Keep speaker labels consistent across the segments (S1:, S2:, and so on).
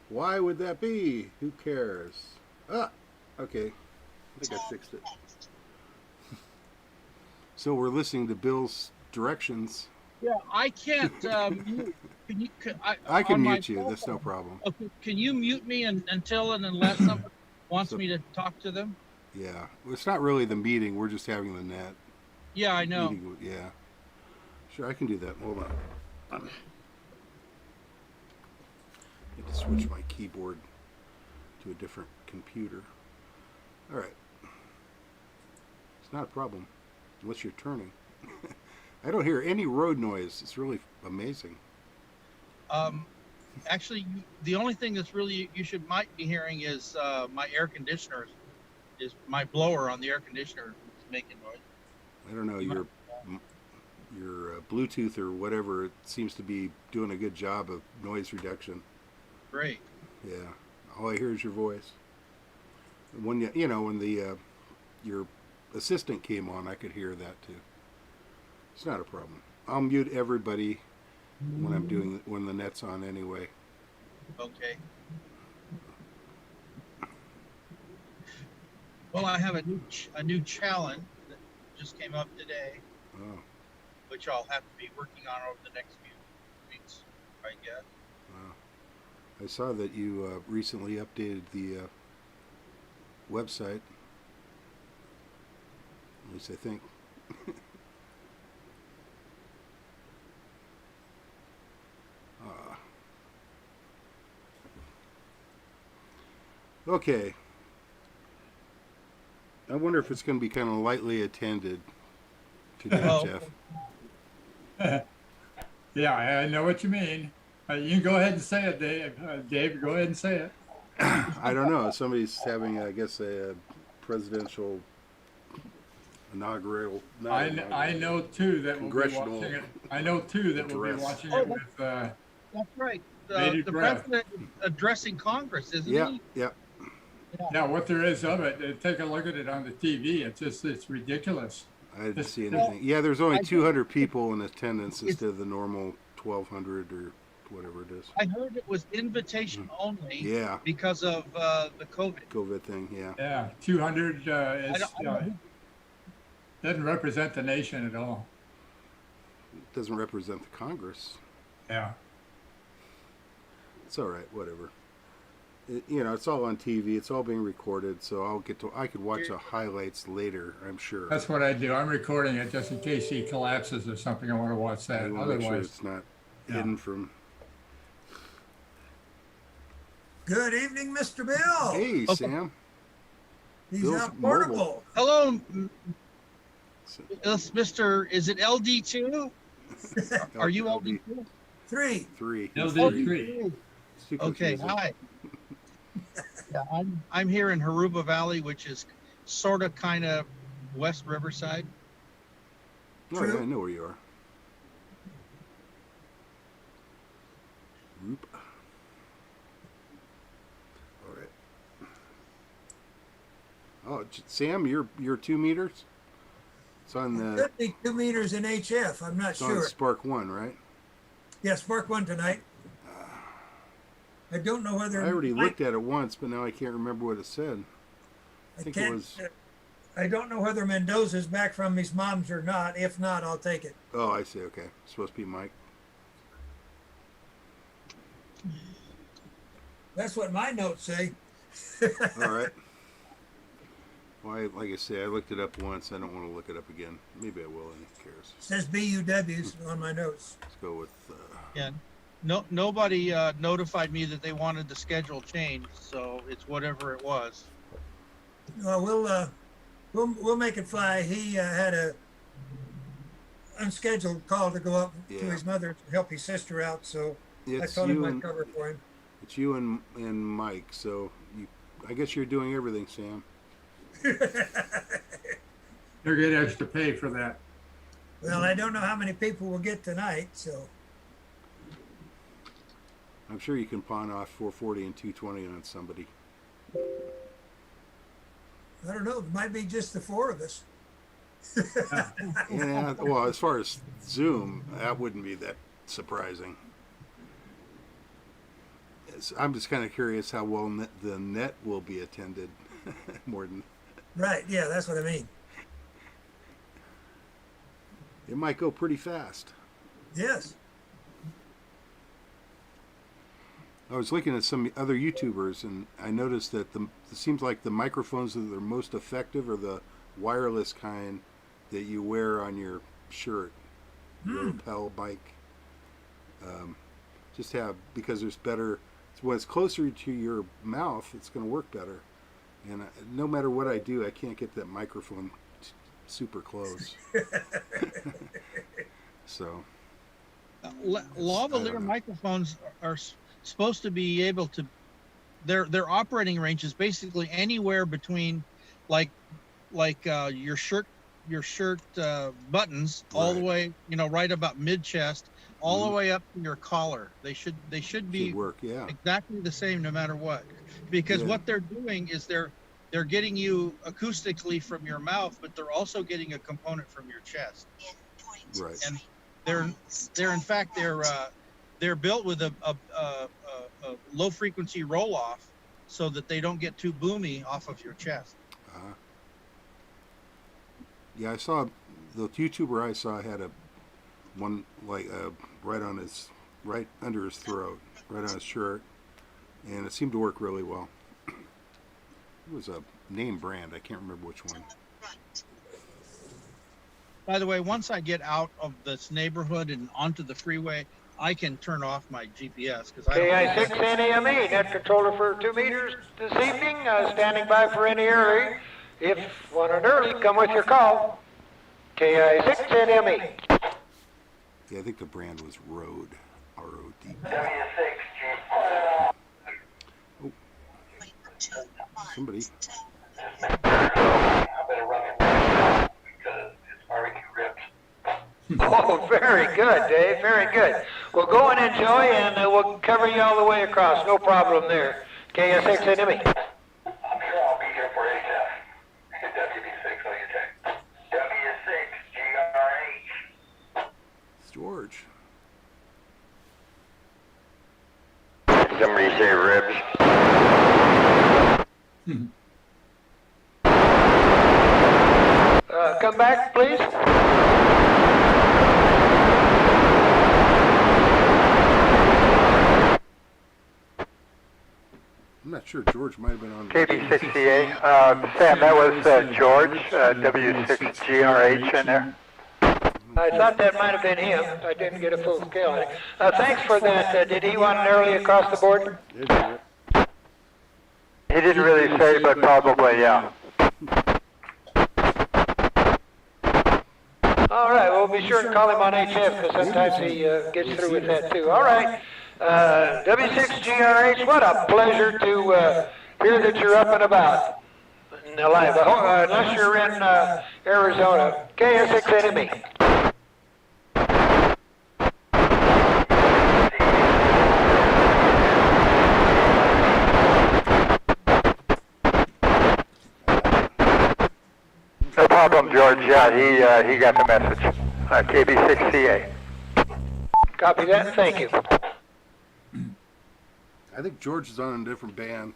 S1: Why would that be? Who cares? Ah, okay. I think I fixed it. So we're listening to Bill's directions.
S2: Yeah, I can't mute. Can you?
S1: I can
S2: On my
S1: mute you.
S2: cell
S1: That's no
S2: phone?
S1: problem.
S2: Okay, can you mute me until and unless somebody wants
S1: So
S2: me to talk to them?
S1: yeah, it's not really the meeting. We're just having the net
S2: Yeah, I know.
S1: meeting. Yeah, sure. I can do that. Hold on. I need to switch my keyboard to a different computer. All right. It's not a problem unless you're turning. I don't hear any road noise. It's really amazing.
S2: Um, Actually, the only thing that's really you should might be hearing is my air conditioner is my blower on the air conditioner is making noise.
S1: I don't know
S2: You might.
S1: your Bluetooth or whatever. It seems to be doing a good job of noise reduction.
S2: Great.
S1: Yeah, all I hear is your voice. When when the your assistant came on, I could hear that too. It's not a problem. I'll mute everybody when the net's on anyway.
S2: Okay. Well, I have a new challenge that just came up today,
S1: Oh,
S2: which I'll have to be working on over the next few weeks, I guess.
S1: wow. I saw that you recently updated the website. At least I think. uh, okay. I wonder if it's going to be kind of lightly attended today,
S2: Well,
S1: Jeff.
S3: Yeah, I know what you mean. You can go ahead and say it, Dave. Dave, go ahead and say it.
S1: I don't know. Somebody's having, I guess, a presidential inaugural. Not
S3: I
S1: inaugural,
S3: know too that we'll be
S1: congressional
S3: watching it. I know too that we'll be
S1: address.
S3: watching
S2: oh,
S3: it with
S2: that's right.
S3: bated
S2: The
S3: breath.
S2: president addressing Congress, isn't
S1: Yeah,
S2: he?
S1: yeah.
S2: Yeah.
S3: Yeah, what there is of it, take a look at it on the TV. it's ridiculous.
S1: I didn't
S3: It's,
S1: see
S3: it's,
S2: Well,
S1: anything. Yeah, there's only
S2: I think
S1: 200 people in attendance
S2: it's.
S1: instead of the normal 1,200 or whatever it is.
S2: I heard it was invitation
S1: Mm.
S2: only
S1: Yeah,
S2: because of the COVID.
S1: COVID thing. Yeah,
S3: yeah, 200 is
S2: I don't know.
S3: doesn't represent the nation at all.
S1: it doesn't represent the Congress.
S3: Yeah,
S1: It's all right. Whatever. It's all on TV. It's all being recorded, so I could watch the highlights later. I'm sure.
S3: that's what I do. I'm recording it just in case he collapses or something. I want to watch
S1: You
S3: that.
S1: want to make sure
S3: Otherwise,
S1: it's not
S3: yeah.
S1: hidden from.
S4: Good evening, Mr. Bill.
S1: Hey,
S2: Okay.
S1: Sam.
S4: He's
S1: Bill's
S4: out
S1: mobile.
S4: portable.
S2: Hello,
S1: So,
S2: Mr. Is it LD2? Are you
S1: LD
S2: LD2?
S4: 3.
S1: 3?
S3: LD3.
S1: It's too
S2: Okay,
S1: confusing.
S2: hi. Yeah, I'm here in Haruba Valley, which is sort of kind of West Riverside.
S1: Oh, yeah,
S4: True.
S1: I know where you are. Whoop. All right. Oh, Sam, you're 2 meters. It's on the
S4: Could be 2 meters in HF. I'm not
S1: it's on
S4: sure.
S1: SPARC 1, right?
S4: Yes, SPARC 1 tonight. I don't know whether
S1: I already looked at it once, but now I can't remember what it said. I
S4: I
S1: think it
S4: can't.
S1: was.
S4: I don't know whether Mendoza's back from his mom's or not. If not, I'll take it.
S1: Oh, I see. Okay, it's supposed to be Mike.
S4: That's what my notes say.
S1: All right. Well, like I say, I looked it up once. I don't want to look it up again. Maybe I will. And who cares?
S4: Says BUWs on my notes.
S1: Let's go with.
S2: Yeah, nobody notified me that they wanted the schedule changed, so it's whatever it was.
S4: Well, we'll make it fly. He had a unscheduled call to go up to
S1: Yeah.
S4: his mother to help his sister out, so I
S1: It's
S4: told him
S1: you
S4: I'd
S1: and
S4: cover for him.
S1: it's you and Mike. So I guess you're doing everything, Sam.
S3: You'll get extra pay for that.
S4: Well, I don't know how many people will get tonight, so
S1: I'm sure you can pawn off 440 and 220 on somebody.
S4: I don't know. It might be just the 4 of us.
S1: Yeah. Well, as far as Zoom, that wouldn't be that surprising. I'm just kind of curious how well the net will be attended. More than
S4: Right. Yeah, that's what I mean.
S1: it might go pretty fast.
S4: Yes.
S1: I was looking at some other YouTubers, and I noticed that it seems like the microphones that are most effective are the wireless kind that you wear on your shirt, your lapel bike. Just have, because there's better, when it's closer to your mouth, it's going to work better. And no matter what I do, I can't get that microphone super close. So,
S2: lavalier microphones are supposed to be able to. Their operating range is basically anywhere between, like your shirt buttons all the way, right about mid chest, all the way up to your collar. They should be
S1: work, yeah.
S2: exactly the same no matter what, because what they're doing is they're getting you acoustically from your mouth, but they're also getting a component from your chest.
S1: Right.
S2: And they're in fact they're built with a low frequency roll off so that they don't get too boomy off of your chest.
S1: Yeah, I saw the YouTuber I saw had one like right under his throat, right on his shirt, and it seemed to work really well. It was a name brand. I can't remember which one.
S2: By the way, once I get out of this neighborhood and onto the freeway, I can turn off my GPS because
S5: KI6 NAME, net controller for 2 meters this evening, standing by for any early. If one an early, come with your call. KI6 NAME.
S1: Yeah, I think the brand was Rode, R-O-D. Oh, somebody.
S5: Oh, very good, Dave, very good. Well, go and enjoy, and we'll cover you all the way across. No problem there. KS6 NME.
S6: I'm sure I'll be here for HF. WB6 on your check. W6 GRH.
S1: It's George.
S6: Somebody say ribs.
S5: Come back, please.
S1: I'm not sure. George might have been on.
S7: KB6CA. Sam, that was George, W6GRH in there.
S5: I thought that might have been him. I didn't get a full scale on it. Thanks for that. Did he want an early across the board?
S7: He didn't really say, but probably, yeah.
S5: All right, we'll be sure to call him on HF because sometimes he gets through with that too. All right, W6GRH, what a pleasure to hear that you're up and about. Alive, unless you're in Arizona. KS6 enemy.
S7: No problem, George. Yeah, he got the message. KB6CA.
S5: Copy that. Thank you.
S1: I think George is on a different band.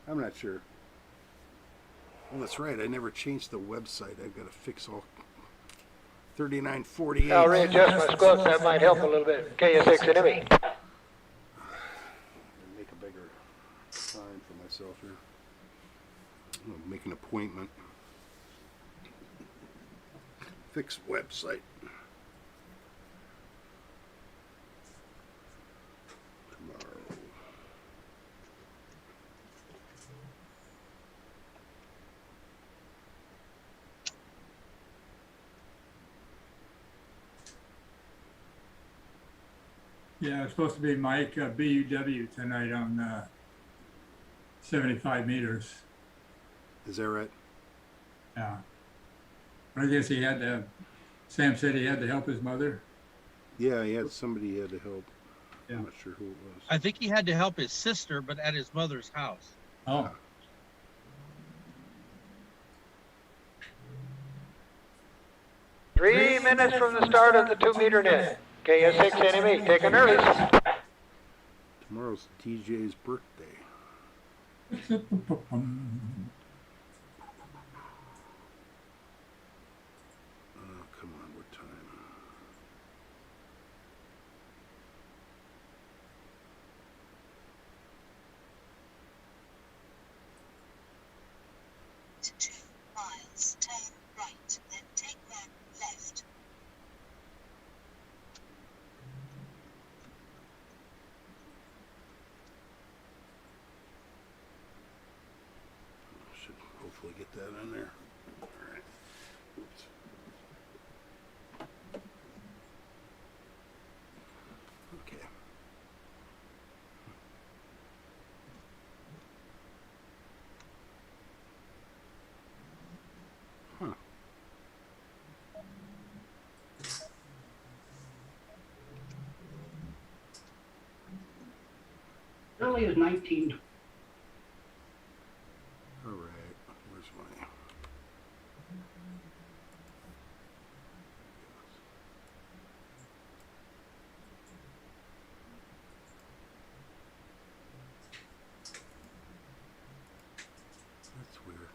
S1: I'm not sure. Well, that's right. I never changed the website. I've got to fix all 3948.
S5: I'll readjust my squats. That might help a little bit. KS6 enemy.
S1: Make a bigger sign for myself here. I'm gonna make an appointment. Fix website. Tomorrow.
S3: Yeah, it's supposed to be Mike BUW tonight on 75 meters.
S1: Is that right?
S3: Yeah. I guess he had to, Sam said he had to help his mother.
S1: Yeah, he had somebody he had to help.
S3: Yeah.
S1: I'm not sure who it was.
S2: I think he had to help his sister, but at his mother's house.
S3: Oh.
S5: Three minutes from the start of the 2 meter net. KS6 enemy. Taking early.
S1: Tomorrow's TJ's birthday. Come on, what time?
S8: To 2 miles, turn right, then take back left.
S1: Should hopefully get that in there. All right. Oops. Okay. Huh.
S9: Early as 19.
S1: All right. Where's my? That's weird.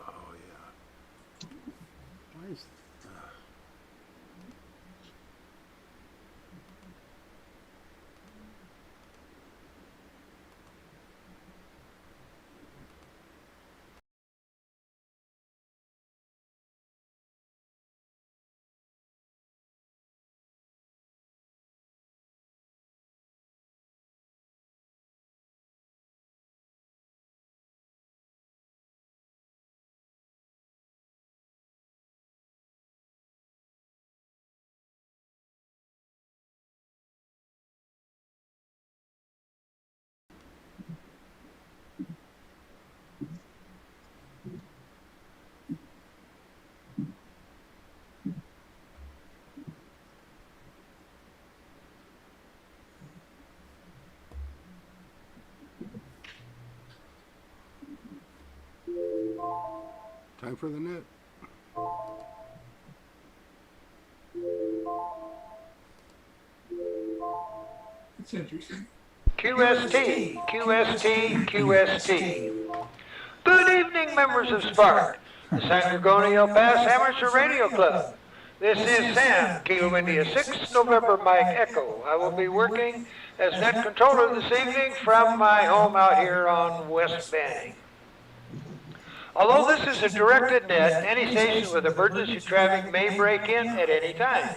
S1: Oh yeah. Why is? Time for the net.
S3: It's interesting.
S5: QST, QST, QST. Good evening, members of SPARC, the San Gorgonio Pass Amateur Radio Club. This is Sam, Kilo India 6, November Mike Echo. I will be working as net controller this evening from my home out here on West Banning. Although this is a directed net, any station with emergency traffic may break in at any time.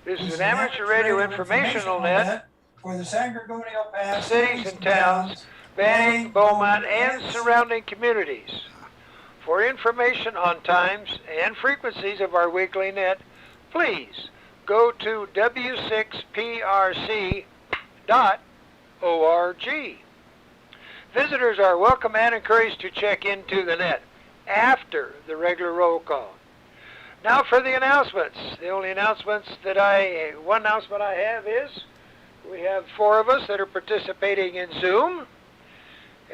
S5: This is an amateur radio informational net
S4: For the San Gorgonio Pass,
S5: cities and towns, Banning, Beaumont, and surrounding communities. For information on times and frequencies of our weekly net, please go to w6prc.org. Visitors are welcome and encouraged to check into the net after the regular roll call. Now for the announcements. The only one announcement I have is we have 4 of us that are participating in Zoom.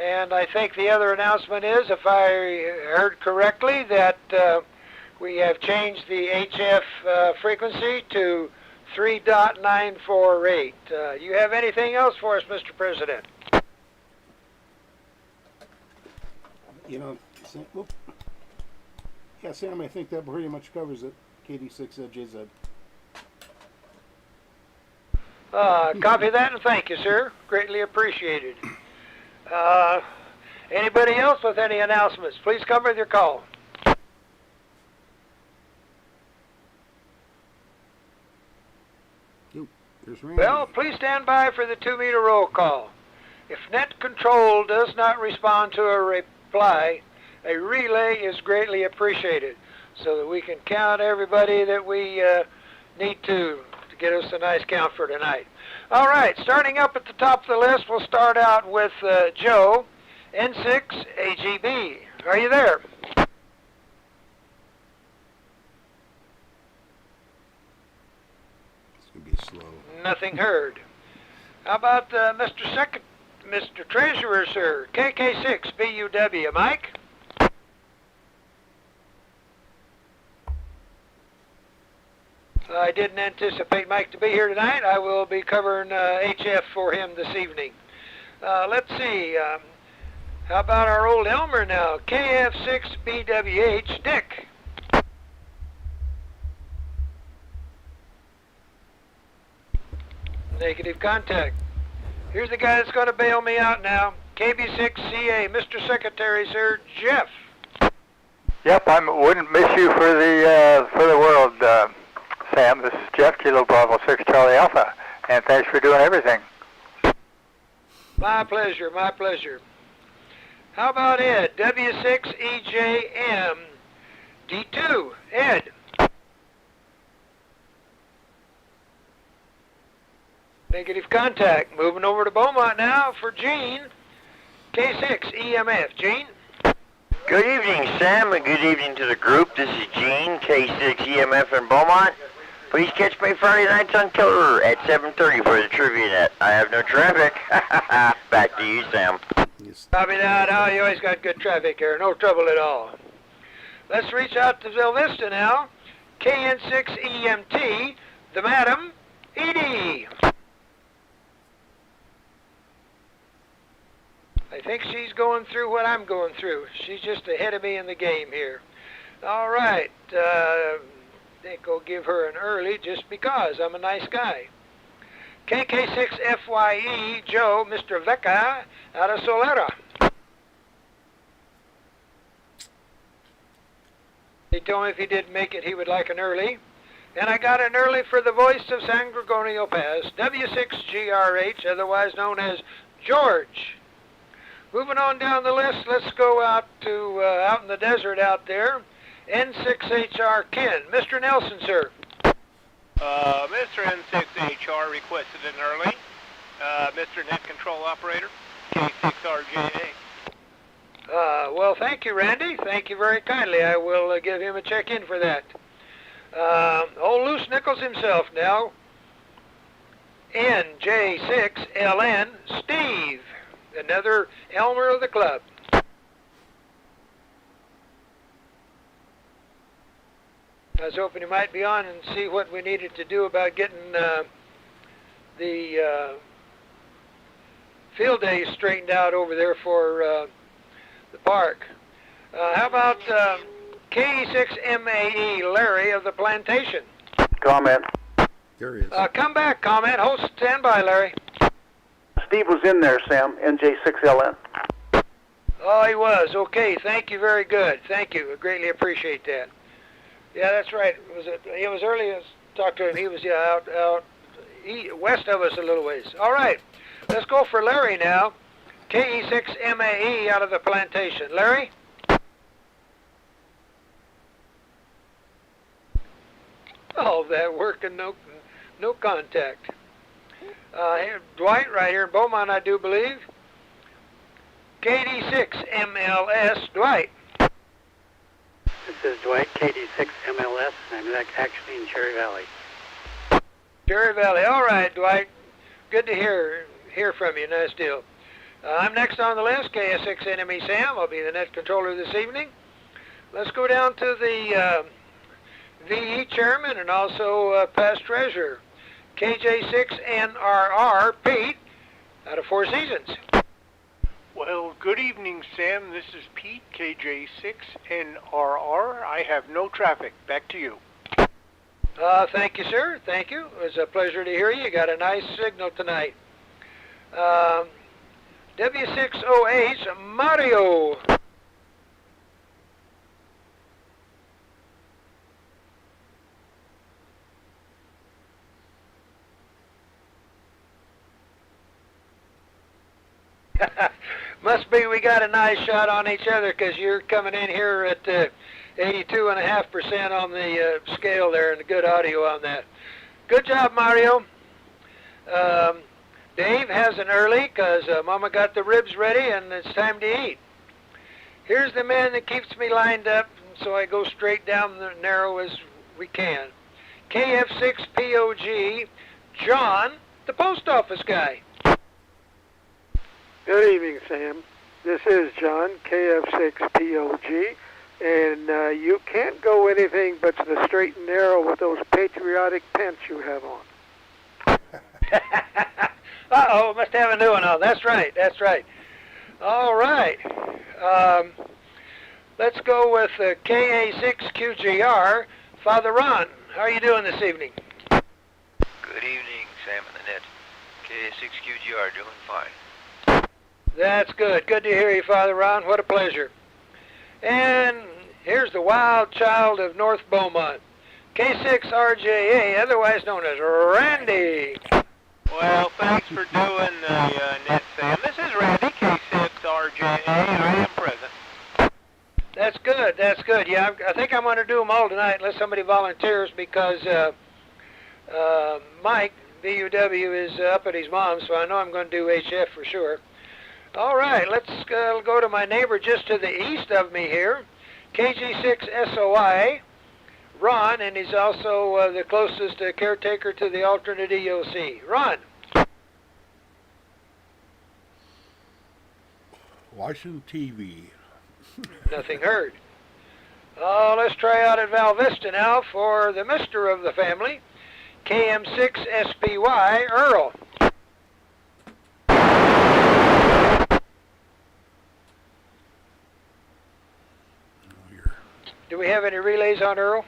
S5: And I think the other announcement is, if I heard correctly, that we have changed the HF frequency to 3.948. You have anything else for us, Mr. President?
S1: You know, Sam, whoop. Yeah, Sam, I think that pretty much covers it. KD6JZ.
S5: Copy that and thank you, sir. Greatly appreciated. Anybody else with any announcements? Please come with your call.
S1: There's Randy.
S5: Well, please stand by for the 2-meter roll call. If net control does not respond to a reply, a relay is greatly appreciated so that we can count everybody that we need to get us a nice count for tonight. All right, starting up at the top of the list, we'll start out with Joe, N6AGB. Are you there?
S1: It's going to be slow.
S5: Nothing heard. How about Mr. Treasurer, sir? KK6 BUW, Mike? I didn't anticipate Mike to be here tonight. I will be covering HF for him this evening. Let's see. How about our old Elmer now? KF6 BWH, Dick. Negative contact. Here's the guy that's going to bail me out now. KB6CA, Mr. Secretary, sir, Jeff.
S7: Yep, I wouldn't miss you for the world, Sam. This is Jeff, Kilo Bravo 6 Charlie Alpha, and thanks for doing everything.
S5: My pleasure, my pleasure. How about Ed? W6EJM D2, Ed. Negative contact. Moving over to Beaumont now for Gene. K6 EMF. Gene?
S10: Good evening, Sam, and good evening to the group. This is Gene, K6 EMF in Beaumont. Please catch me Friday nights on Killer at 7:30 for the Trivia Net. I have no traffic. Back to you, Sam.
S5: Copy that. Oh, you always got good traffic here. No trouble at all. Let's reach out to Ville Vista now. KN6 EMT, the Madam, Edie. I think she's going through what I'm going through. She's just ahead of me in the game here. All right. I think I'll give her an early just because I'm a nice guy. KK6FYE, Joe, Mr. Vecca, out of Solera. He told me if he didn't make it, he would like an early. And I got an early for the voice of San Gorgonio Pass, W6GRH, otherwise known as George. Moving on down the list, let's go out to out in the desert out there. N6HR Ken. Mr. Nelson, sir.
S11: Mr. N6HR requested an early. Mr. Net Control Operator, K6RJA.
S5: Well, thank you, Randy. Thank you very kindly. I will give him a check-in for that. Old Loose Nichols himself now. NJ6LN Steve. Another Elmer of the club. I was hoping he might be on and see what we needed to do about getting the field days straightened out over there for the park. How about KE6MAE Larry of the Plantation?
S7: Comment.
S1: There he is.
S5: Come back, comment. Hold stand by, Larry.
S7: Steve was in there, Sam, NJ6LN.
S5: Oh, he was. Okay, thank you. Very good. Thank you. I greatly appreciate that. Yeah, that's right. He was early. I talked to him. He was out west of us a little ways. All right, let's go for Larry now. KE6MAE out of the Plantation. Larry? Oh, that working. No contact. Here, Dwight, right here in Beaumont, I do believe. KD6MLS, Dwight.
S9: This is Dwight, KD6MLS, and I'm actually in Cherry Valley.
S5: Cherry Valley. All right, Dwight. Good to hear from you. Nice deal. I'm next on the list, KS6NME Sam. I'll be the net controller this evening. Let's go down to the VE chairman and also past treasurer. KJ6NRR Pete out of Four Seasons.
S11: Well, good evening, Sam. This is Pete, KJ6NRR. I have no traffic. Back to you.
S5: Thank you, sir. Thank you. It was a pleasure to hear you. You got a nice signal tonight. W6OH Mario. Must be we got a nice shot on each other because you're coming in here at 82.5% on the scale there and the good audio on that. Good job, Mario. Dave has an early because Mama got the ribs ready and it's time to eat. Here's the man that keeps me lined up so I go straight down the narrow as we can. KF6POG, John, the post office guy.
S12: Good evening, Sam. This is John, KF6POG, and you can't go anything but to the straight and narrow with those patriotic pants you have on.
S5: Uh-oh, must have a new one on. That's right, that's right. All right. Let's go with KA6QGR. Father Ron, how are you doing this evening?
S13: Good evening, Sam and the net. KA6QGR, doing fine.
S5: That's good. Good to hear you, Father Ron. What a pleasure. And here's the wild child of North Beaumont, K6RJA, otherwise known as Randy.
S11: Well, thanks for doing the net, Sam. This is Randy, K6RJA, and I am present.
S5: That's good. That's good. Yeah, I think I'm going to do them all tonight unless somebody volunteers because Mike, BUW, is up at his mom's, so I know I'm going to do HF for sure. All right, let's go to my neighbor just to the east of me here, KG6SOI, Ron, and he's also the closest caretaker to the alternate EOC. Ron.
S1: Watching TV.
S5: Nothing heard. Let's try out at Val Vista now for the mister of the family, KM6SPY, Earl. Do we have any relays on Earl?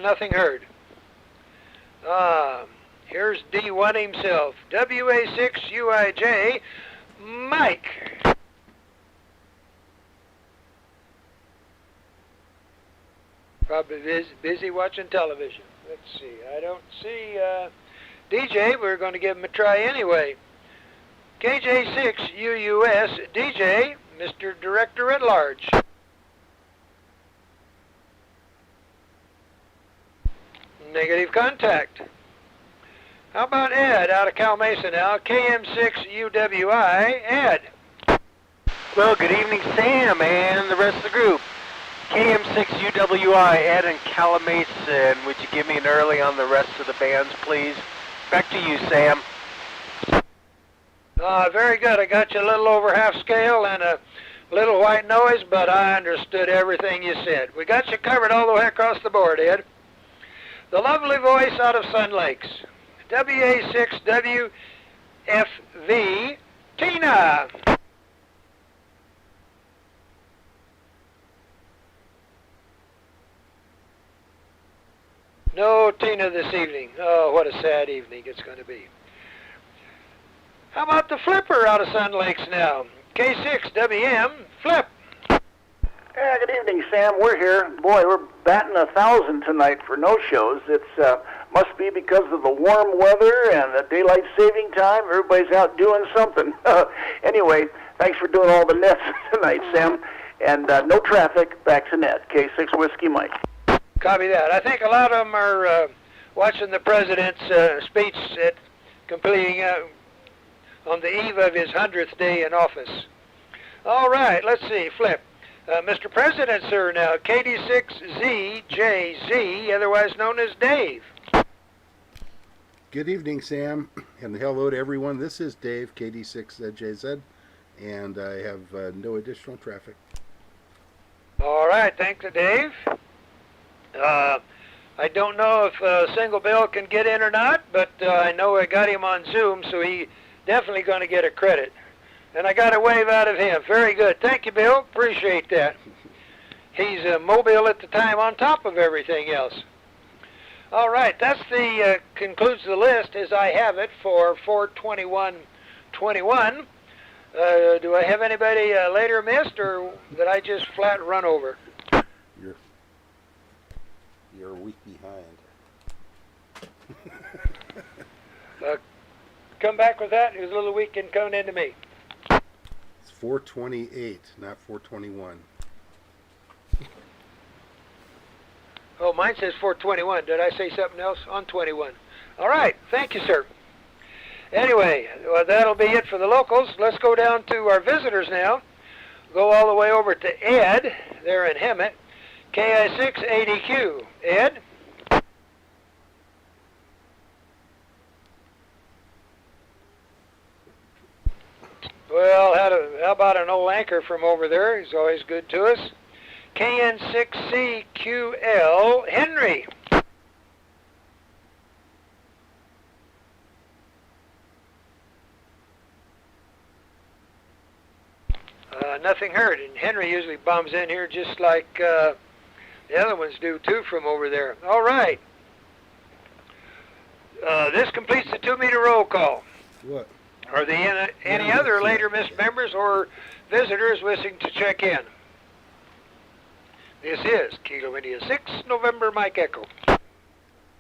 S5: Nothing heard. Here's D1 himself, WA6UIJ, Mike. Probably busy watching television. Let's see, I don't see DJ. We're going to give him a try anyway. KJ6UUS, DJ, Mr. Director at Large. Negative contact. How about Ed out of Cal Mesa now? KM6UWI, Ed.
S14: Well, good evening, Sam, and the rest of the group. KM6UWI, Ed and Calamasa, and would you give me an early on the rest of the bands, please? Back to you, Sam.
S5: Very good. I got you a little over half scale and a little white noise, but I understood everything you said. We got you covered all the way across the board, Ed. The lovely voice out of Sun Lakes, WA6WFV, Tina. No Tina this evening. Oh, what a sad evening it's going to be. How about the Flipper out of Sun Lakes now? K6WM, Flip.
S15: Yeah, good evening, Sam. We're here. Boy, we're batting 1,000 tonight for no shows. It's must be because of the warm weather and the daylight saving time. Everybody's out doing something. Anyway, thanks for doing all the nets tonight, Sam. And no traffic. Back to net. K6 Whiskey Mike.
S5: Copy that. I think a lot of them are watching the president's speech at completing on the eve of his 100th day in office. All right, let's see. Flip. Mr. President, sir, now, KD6ZJZ, otherwise known as Dave.
S1: Good evening, Sam, and hello to everyone. This is Dave, KD6ZJZ, and I have no additional traffic.
S5: All right, thanks to Dave. I don't know if Single Bill can get in or not, but I know I got him on Zoom, so he definitely going to get a credit. And I got a wave out of him. Very good. Thank you, Bill. Appreciate that. He's mobile at the time on top of everything else. All right, that's the concludes the list as I have it for 42121. Do I have anybody later missed, or did I just flat run over?
S1: You're a week behind.
S5: Come back with that. It was a little weak and coming into me.
S1: It's 428, not 421.
S5: Oh, mine says 421. Did I say something else? On 21. All right. Thank you, sir. Anyway, well, that'll be it for the locals. Let's go down to our visitors now. Go all the way over to Ed there in Hemet. KI680Q. Ed?
S14: Anchor from over there. He's always good to us. KN6CQL, Henry. Nothing heard, and Henry usually bombs in here just like the other ones do too from over there. All right. This completes the 2-meter roll call.
S1: What?
S14: Are there any other later missed members or visitors wishing to check in? This is Kilo India 6, November Mike Echo.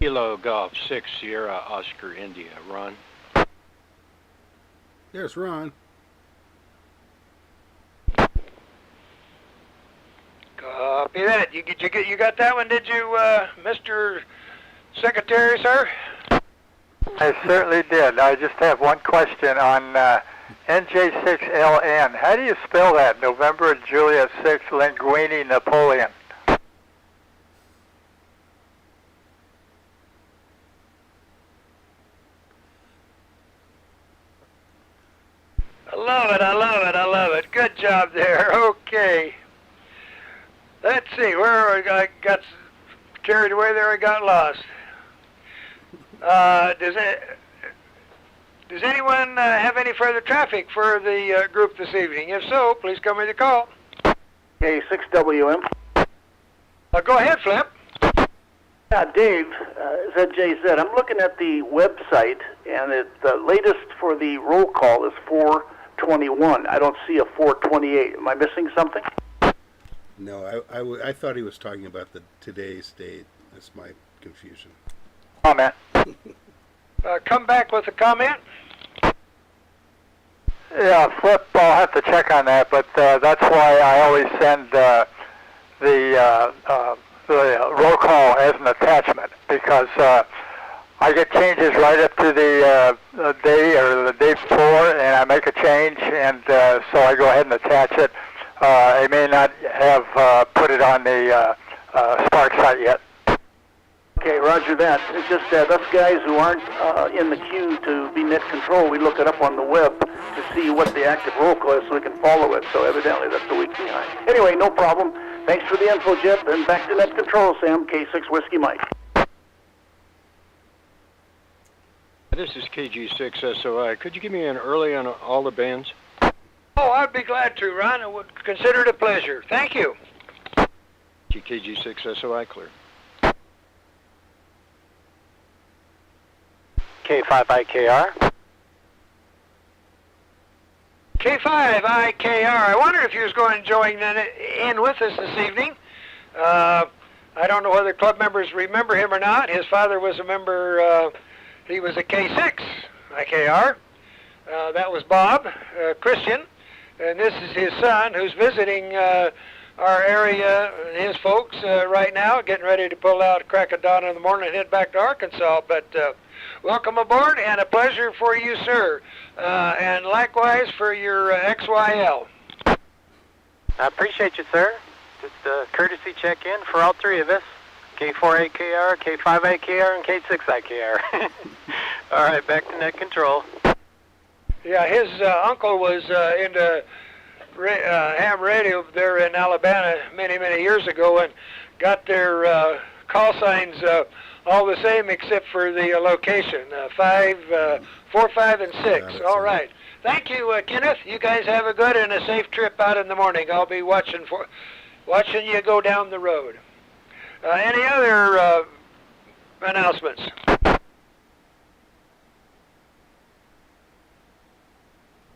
S16: Kilo Golf 6, Sierra Oscar India. Ron.
S1: There's Ron.
S14: Copy that. You got that one, did you, Mr. Secretary, sir?
S7: I certainly did. I just have one question on NJ6LN. How do you spell that? November, Juliet 6, Linguini, Napoleon.
S14: I love it, I love it, I love it. Good job there. Okay. Let's see, where I got carried away there, I got lost. Does anyone have any further traffic for the group this evening? If so, please come with your call.
S15: Okay, 6WM.
S14: Go ahead, Flip.
S15: Yeah, Dave, ZJZ. I'm looking at the website, and the latest for the roll call is 421. I don't see a 428. Am I missing something?
S1: No, I thought he was talking about today's date. That's my confusion.
S7: Comment.
S14: Come back with a comment.
S7: Yeah, Flip, I'll have to check on that, but that's why I always send the roll call as an attachment, because I get changes right up to the day or the day before, and I make a change, and so I go ahead and attach it. I may not have put it on the SPARC site yet.
S15: Okay, roger that. It's just us guys who aren't in the queue to be net control, we look it up on the web to see what the active roll call is so we can follow it. So evidently that's a week behind. Anyway, no problem. Thanks for the info, Jeff, and back to net control, Sam, K6 Whiskey Mike.
S16: This is KG6SOI. Could you give me an early on all the bands?
S14: Oh, I'd be glad to, Ron. I would consider it a pleasure. Thank you.
S16: KG6SOI clear.
S14: K5IKR. K5IKR. I wonder if you was going to join in with us this evening. I don't know whether club members remember him or not. His father was a member, he was a K6 IKR. That was Bob, Christian. And this is his son who's visiting our area, his folks, right now, getting ready to pull out crack of dawn in the morning and head back to Arkansas. But welcome aboard, and a pleasure for you, sir. And likewise for your XYL.
S9: I appreciate you, sir. Just a courtesy check-in for all three of us. K4AKR, K5AKR, and K6IKR. All right, back to net control.
S14: Yeah, his uncle was into ham radio there in Alabama many, many years ago, and got their call signs all the same except for the location, 4, 5, and 6. All right. Thank you, Kenneth. You guys have a good and a safe trip out in the morning. I'll be watching you go down the road. Any other announcements?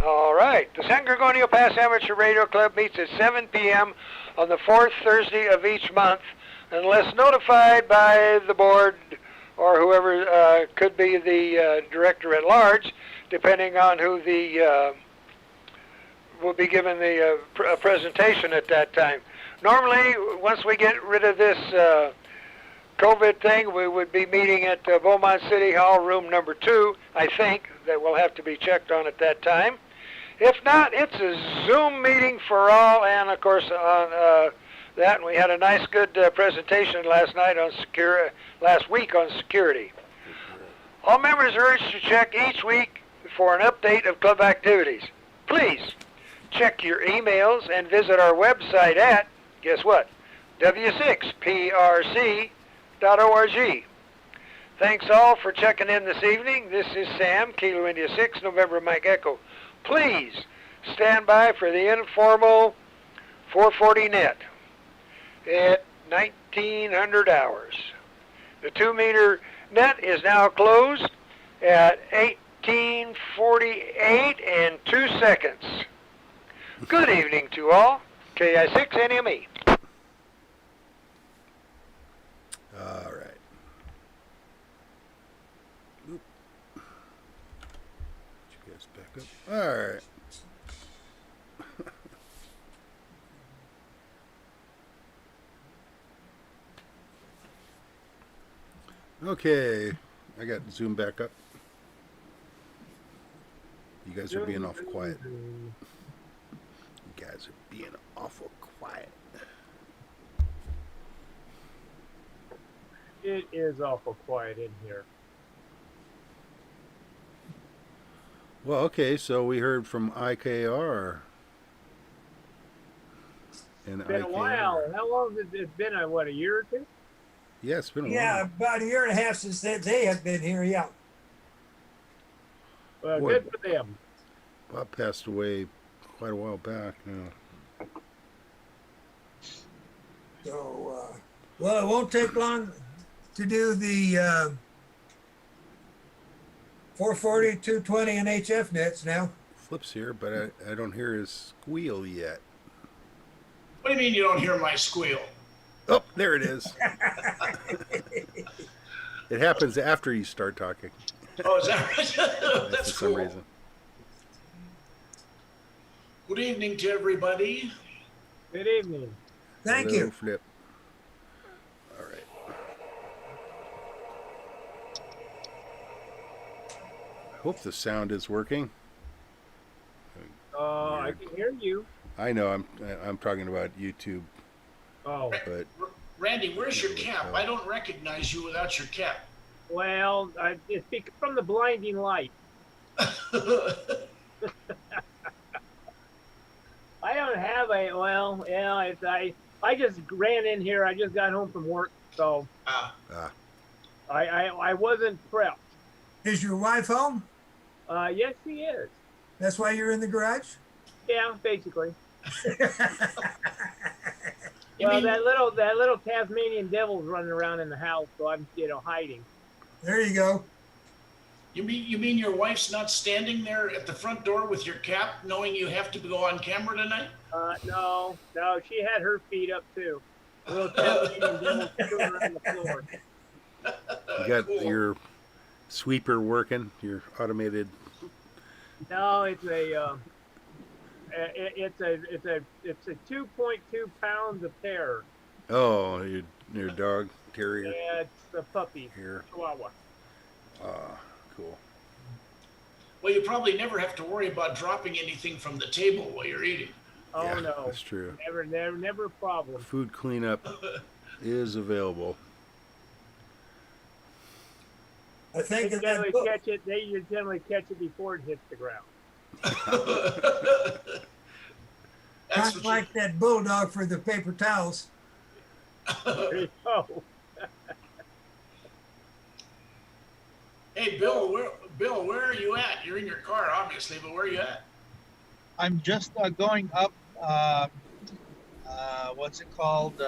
S14: All right. The San Gorgonio Pass Amateur Radio Club meets at 7 p.m. on the fourth Thursday of each month, unless notified by the board or whoever could be the director at large, depending on who will be given the presentation at that time. Normally, once we get rid of this COVID thing, we would be meeting at Beaumont City Hall, room number 2, I think. That will have to be checked on at that time. If not, it's a Zoom meeting for all, and of course on that. And we had a nice, good presentation last week on security. All members are urged to check each week for an update of club activities. Please check your emails and visit our website at, guess what, w6prc.org. Thanks all for checking in this evening. This is Sam, Kilo India 6, November Mike Echo. Please stand by for the informal 440 net at 1900 hours. The 2-meter net is now closed at 18:48 and 2 seconds. Good evening to all. KI6 NME.
S1: All right. Oop. Get you guys back up. All right. Okay, I got Zoom back up. You guys are being awful quiet. You guys are being awful quiet.
S17: It is awful quiet in here.
S1: Well, okay, so we heard from IKR. And
S17: It's been a while. How long has it been? What, a year or two?
S1: Yeah, it's been a while.
S4: Yeah, about a year and a half since they have been here, yeah.
S17: Well,
S1: Boy,
S17: good for them.
S1: Bob passed away quite a while back now.
S4: So, well, it won't take long to do the 440, 220, and HF nets now.
S1: Flip's here, but I don't hear his squeal yet.
S18: What do you mean you don't hear my squeal?
S1: Oh, there it is. It happens after you start talking.
S18: Oh, is that right? That's
S1: for some
S18: cool.
S1: reason.
S18: Good evening to everybody.
S17: Good evening.
S4: Thank
S1: Hello,
S4: you.
S1: Flip. All right. I hope the sound is working.
S17: I can hear you.
S1: I know. I'm talking about YouTube.
S17: Oh.
S1: But
S18: Randy, where's your cap? I don't recognize you without your cap.
S17: Well, it's from the blinding light. I don't have a, well, yeah, I just ran in here. I just got home from work, so I wasn't prepped.
S4: Is your wife home?
S17: Yes, she is.
S4: That's why you're in the garage?
S17: Yeah, basically. Well, that little Tasmanian devil's running around in the house, so I'm, hiding.
S4: There you go.
S18: You mean your wife's not standing there at the front door with your cap, knowing you have to go on camera tonight?
S17: No, she had her feet up too. The little Tasmanian devil's chewing around the floor.
S1: you got your sweeper working, your automated.
S17: No, it's a 2.2 pounds of terror.
S1: Oh, your dog terrier.
S17: Yeah, it's a puppy.
S1: Here.
S17: Chihuahua.
S1: Cool.
S18: Well, you probably never have to worry about dropping anything from the table while you're eating.
S17: Oh
S1: Yeah,
S17: no,
S1: that's true.
S17: Never a problem.
S1: Food cleanup is available.
S4: I think
S17: They generally catch it. They generally catch it before it hits the ground.
S4: Kind of like that bulldog for the paper towels.
S17: There you go.
S18: Hey, Bill, where are you at? You're in your car, obviously, but where are you at?
S2: I'm just going up, what's it called?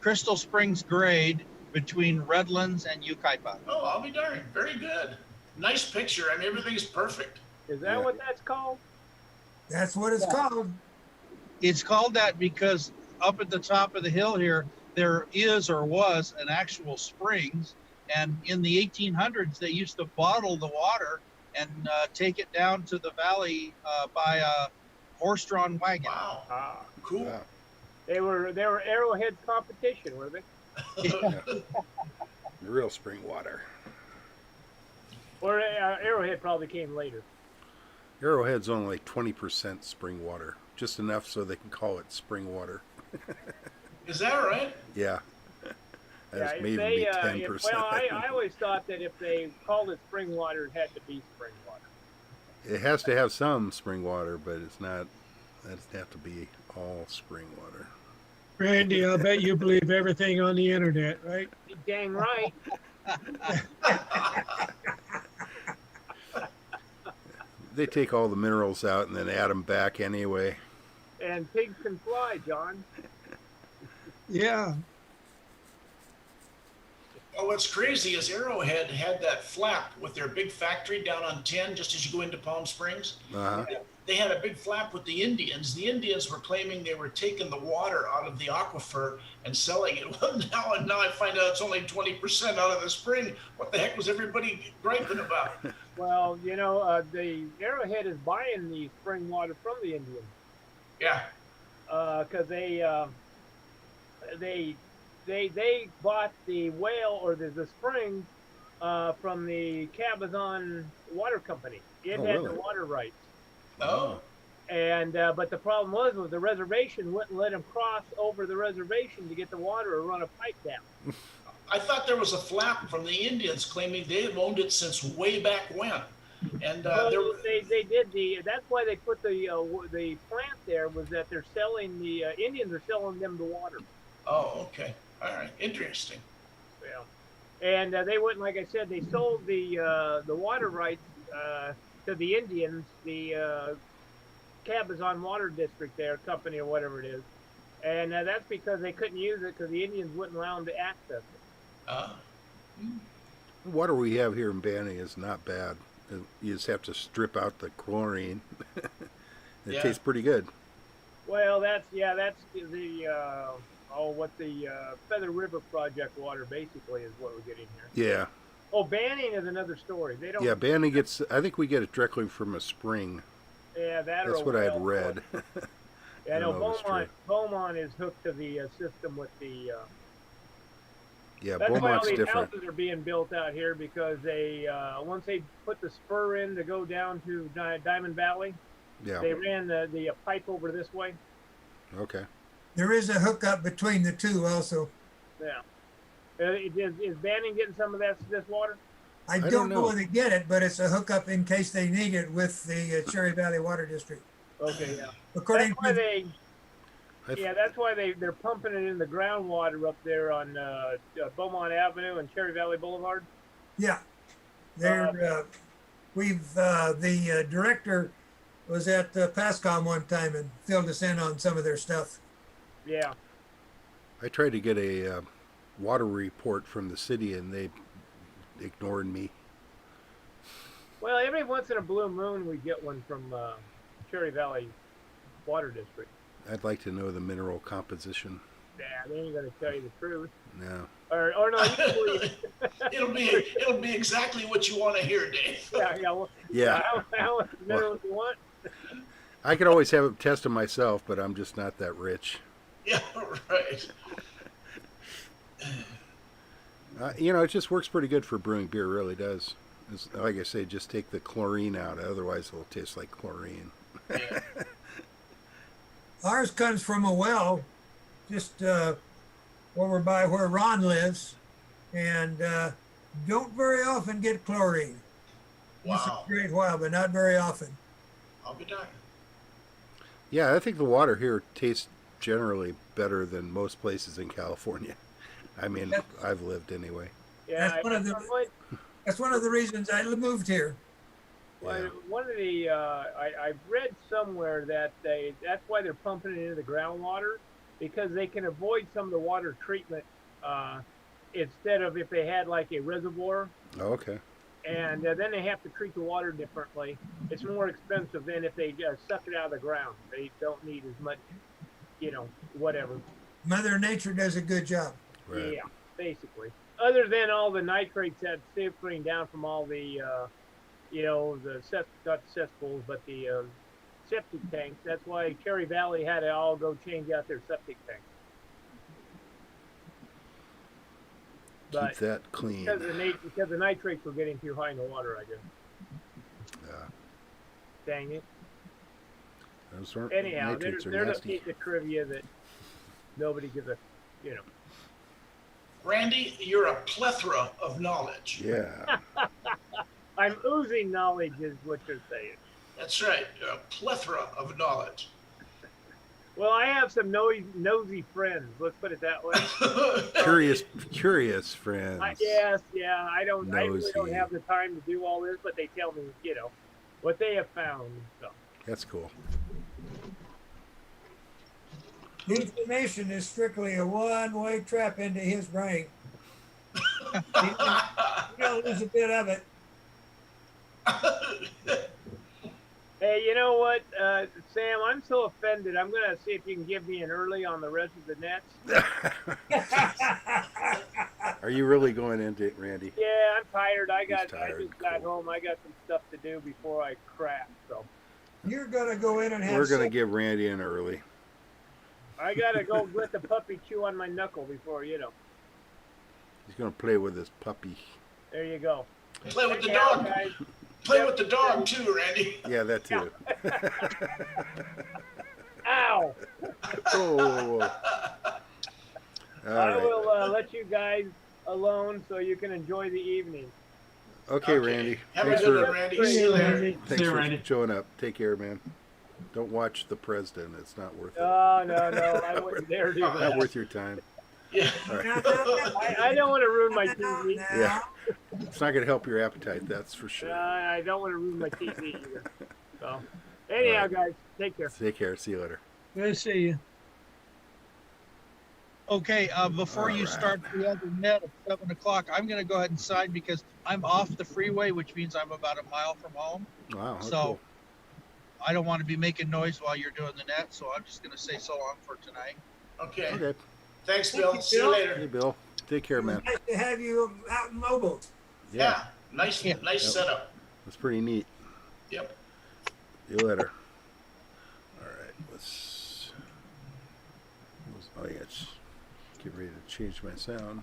S2: Crystal Springs grade between Redlands and Yucaipa.
S18: Oh, I'll be darned. Very good. Nice picture. I mean, everything's perfect.
S17: Is that what that's called?
S4: That's what it's called.
S2: It's called that because up at the top of the hill here, there is or was an actual springs. And in the 1800s, they used to bottle the water and take it down to the valley by a horse-drawn wagon.
S18: Wow. Cool.
S1: Wow.
S17: They were Arrowhead competition, were they?
S1: Yeah. Real spring water.
S17: Or Arrowhead probably came later.
S1: Arrowhead's only like 20% spring water, just enough so they can call it spring water.
S18: Is that right?
S1: Yeah. That's
S17: Yeah,
S1: maybe 10%.
S17: Well, I always thought that if they called it spring water, it had to be spring water.
S1: It has to have some spring water, but it's not. It doesn't have to be all spring water.
S19: Randy, I bet you believe everything on the internet, right?
S17: You're dang right.
S1: They take all the minerals out and then add them back anyway.
S17: And pigs can fly, John.
S19: Yeah.
S18: Oh, what's crazy is Arrowhead had that flap with their big factory down on 10, just as you go into Palm Springs.
S1: Uh-huh.
S18: They had a big flap with the Indians. The Indians were claiming they were taking the water out of the aquifer and selling it. Well, now I find out it's only 20% out of the spring. What the heck was everybody griping about?
S17: Well, you know, the Arrowhead is buying the spring water from the Indians.
S18: Yeah.
S17: Because they bought the well or the spring from the Cabazon Water Company. It had the water rights.
S18: Oh.
S17: And but the problem was the reservation wouldn't let them cross over the reservation to get the water or run a pipe down.
S18: I thought there was a flap from the Indians claiming they've owned it since way back when. And
S17: they did that's why they put the plant there, was that they're selling the Indians are selling them the water.
S18: Oh, okay. All right. Interesting.
S17: Yeah. And they wouldn't, like I said, they sold the water rights to the Indians, the Cabazon Water District there, company or whatever it is. And that's because they couldn't use it because the Indians wouldn't allow them to access it.
S1: The water we have here in Banning is not bad. You just have to strip out the chlorine. It tastes pretty good.
S17: Well, that's the Feather River Project water basically is what we're getting here.
S1: Yeah.
S17: Oh, Banning is another story. They don't.
S1: Yeah, Banning gets. I think we get it directly from a spring.
S17: Yeah,
S1: that's what I had read.
S17: Yeah, no, Beaumont is hooked to the system with the.
S1: Yeah,
S17: that's
S1: Beaumont's
S17: why all these
S1: different.
S17: houses are being built out here because they once they put the spur in to go down to Diamond Valley, they ran the pipe over this way.
S1: Okay.
S4: There is a hookup between the two also.
S17: Yeah. Is Banning getting some of this water?
S4: I don't know where they get it, but it's a hookup in case they need it with the Cherry Valley Water District.
S17: Okay, yeah.
S4: According
S17: that's why they're pumping it in the groundwater up there on Beaumont Avenue and Cherry Valley Boulevard.
S4: Yeah, the director was at PASCOM one time and filled us in on some of their stuff.
S17: Yeah.
S1: I tried to get a water report from the city and they ignored me.
S17: Well, every once in a blue moon we get one from Cherry Valley Water District.
S1: I'd like to know the mineral composition.
S17: Yeah, they ain't gonna tell you the truth.
S1: No.
S17: Or no, usually
S18: it'll be exactly what you want to hear, Dave.
S1: Yeah.
S17: How much minerals you want?
S1: I could always have it tested myself, but I'm just not that rich.
S18: Yeah, right.
S1: It just works pretty good for brewing beer. It really does. It's, like I say, just take the chlorine out. Otherwise, it'll taste like chlorine.
S18: Yeah.
S4: Ours comes from a well, just over by where Ron lives, and don't very often get chlorine. Once in a great while, but not very often.
S18: I'll be darned.
S1: Yeah, I think the water here tastes generally better than most places in California. I mean, I've lived anyway.
S17: Yeah,
S4: that's one of the reasons I moved here.
S17: Well, one of the I've read somewhere that that's why they're pumping it into the groundwater, because they can avoid some of the water treatment instead of if they had like a reservoir.
S1: Oh, okay.
S17: And then they have to treat the water differently. It's more expensive than if they suck it out of the ground. They don't need as much, whatever.
S4: Mother Nature does a good job.
S1: Right.
S17: Yeah, basically. Other than all the nitrates that's filtering down from all the, not the cesspools, but the septic tanks. That's why Cherry Valley had to all go change out their septic tanks.
S1: Keep that clean.
S17: Because the nitrates were getting too high in the water, I guess.
S1: Yeah.
S17: Dang it.
S1: Anyhow,
S17: there's a piece of trivia that nobody gives a,
S18: Randy, you're a plethora of knowledge.
S1: Yeah.
S17: I'm oozing knowledge is what you're saying.
S18: That's right. A plethora of knowledge.
S17: Well, I have some nosy friends. Let's put it that way.
S1: Curious friends.
S17: Yes, yeah. I really don't
S1: Nosy.
S17: have the time to do all this, but they tell me, what they have found. So.
S1: That's cool.
S4: Information is strictly a one-way trap into his brain. You don't lose a bit of it.
S17: Hey, you know what, Sam? I'm so offended. I'm going to see if you can give me an early on the rest of the nets.
S1: Are you really going into it, Randy?
S17: Yeah, I'm tired. I just
S1: tired.
S17: got home. I got some stuff to do before I crap. So
S4: You're going to go in and have
S1: We're going to give Randy an early.
S17: I got to go let the puppy chew on my knuckle before,
S1: He's going to play with his puppy.
S17: There you go.
S18: Play with the dog.
S17: Guys.
S18: Play with the dog too, Randy.
S1: Yeah, that too.
S17: Ow!
S1: Oh.
S17: I will let you guys alone so you can enjoy the evening.
S1: Okay, Randy.
S18: Have a good one, Randy. See you later.
S1: Thanks for showing up. Take care, man. Don't watch The President. It's not worth it.
S17: Oh, no, I wouldn't dare do that.
S1: Not worth your time.
S18: Yeah.
S1: All right.
S17: I don't want to ruin my TV.
S1: Yeah. It's not going to help your appetite, that's for sure.
S17: I don't want to ruin my TV either. So, anyhow,
S1: Right.
S17: guys, take care.
S1: Take care. See you later.
S19: I see you.
S2: Okay, before you start the other net at 7 o'clock, I'm going to go ahead and sign because I'm off the freeway, which means I'm about a mile from home.
S1: Wow.
S2: So
S1: Cool.
S2: I don't want to be making noise while you're doing the net, so I'm just going to say so long for tonight.
S18: Okay.
S1: Okay.
S18: Thanks, Bill. See you later.
S1: Hey, Bill. Take care, man.
S4: Nice to have you out and mobile.
S18: Yeah. Nice
S1: Yep.
S18: setup.
S1: That's pretty neat.
S18: Yep.
S1: See you later. All right. Oh, yeah. Just get ready to change my sound.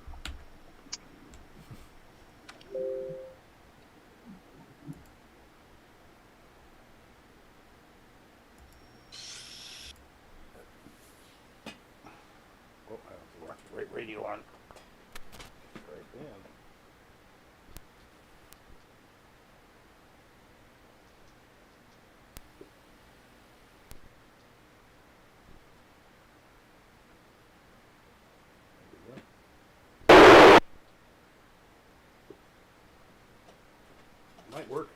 S1: Oh, I have the right radio on. Right then. Might work.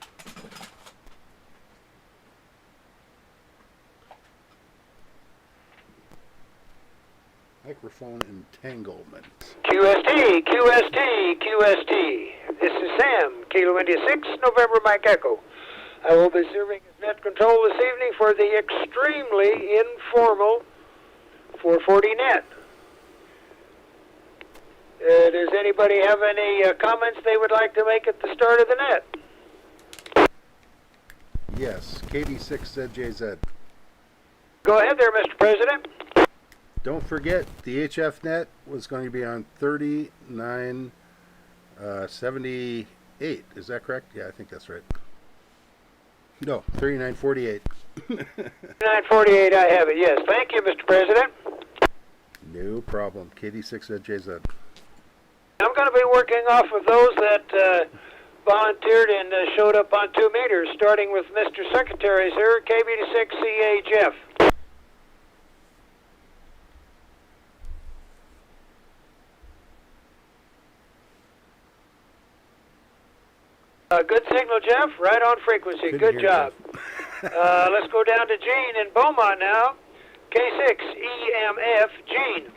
S1: Microphone entanglement.
S14: QST, QST, QST. This is Sam, Kilo India 6, November Mike Echo. I will be serving as net control this evening for the extremely informal 440 net. Does anybody have any comments they would like to make at the start of the net?
S1: Yes, KD6ZJZ.
S14: Go ahead there, Mr. President.
S1: Don't forget, the HF net was going to be on 3978. Is that correct? Yeah, I think that's right. No, 3948.
S14: 948, I have it, yes. Thank you, Mr. President.
S1: No problem. KD6ZJZ.
S14: I'm going to be working off of those that volunteered and showed up on 2 meters, starting with Mr. Secretary, sir, KB6CHF. Good signal, Jeff. Right on frequency. Good job. Let's go down to Gene in Beaumont now. K6EMF, Gene.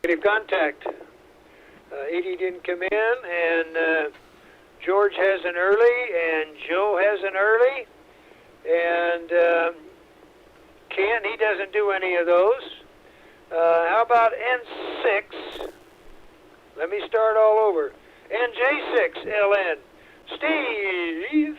S14: Negative contact. Edie didn't come in, and George has an early, and Joe has an early, and Ken, he doesn't do any of those. How about N6? Let me start all over. NJ6LN. Steve.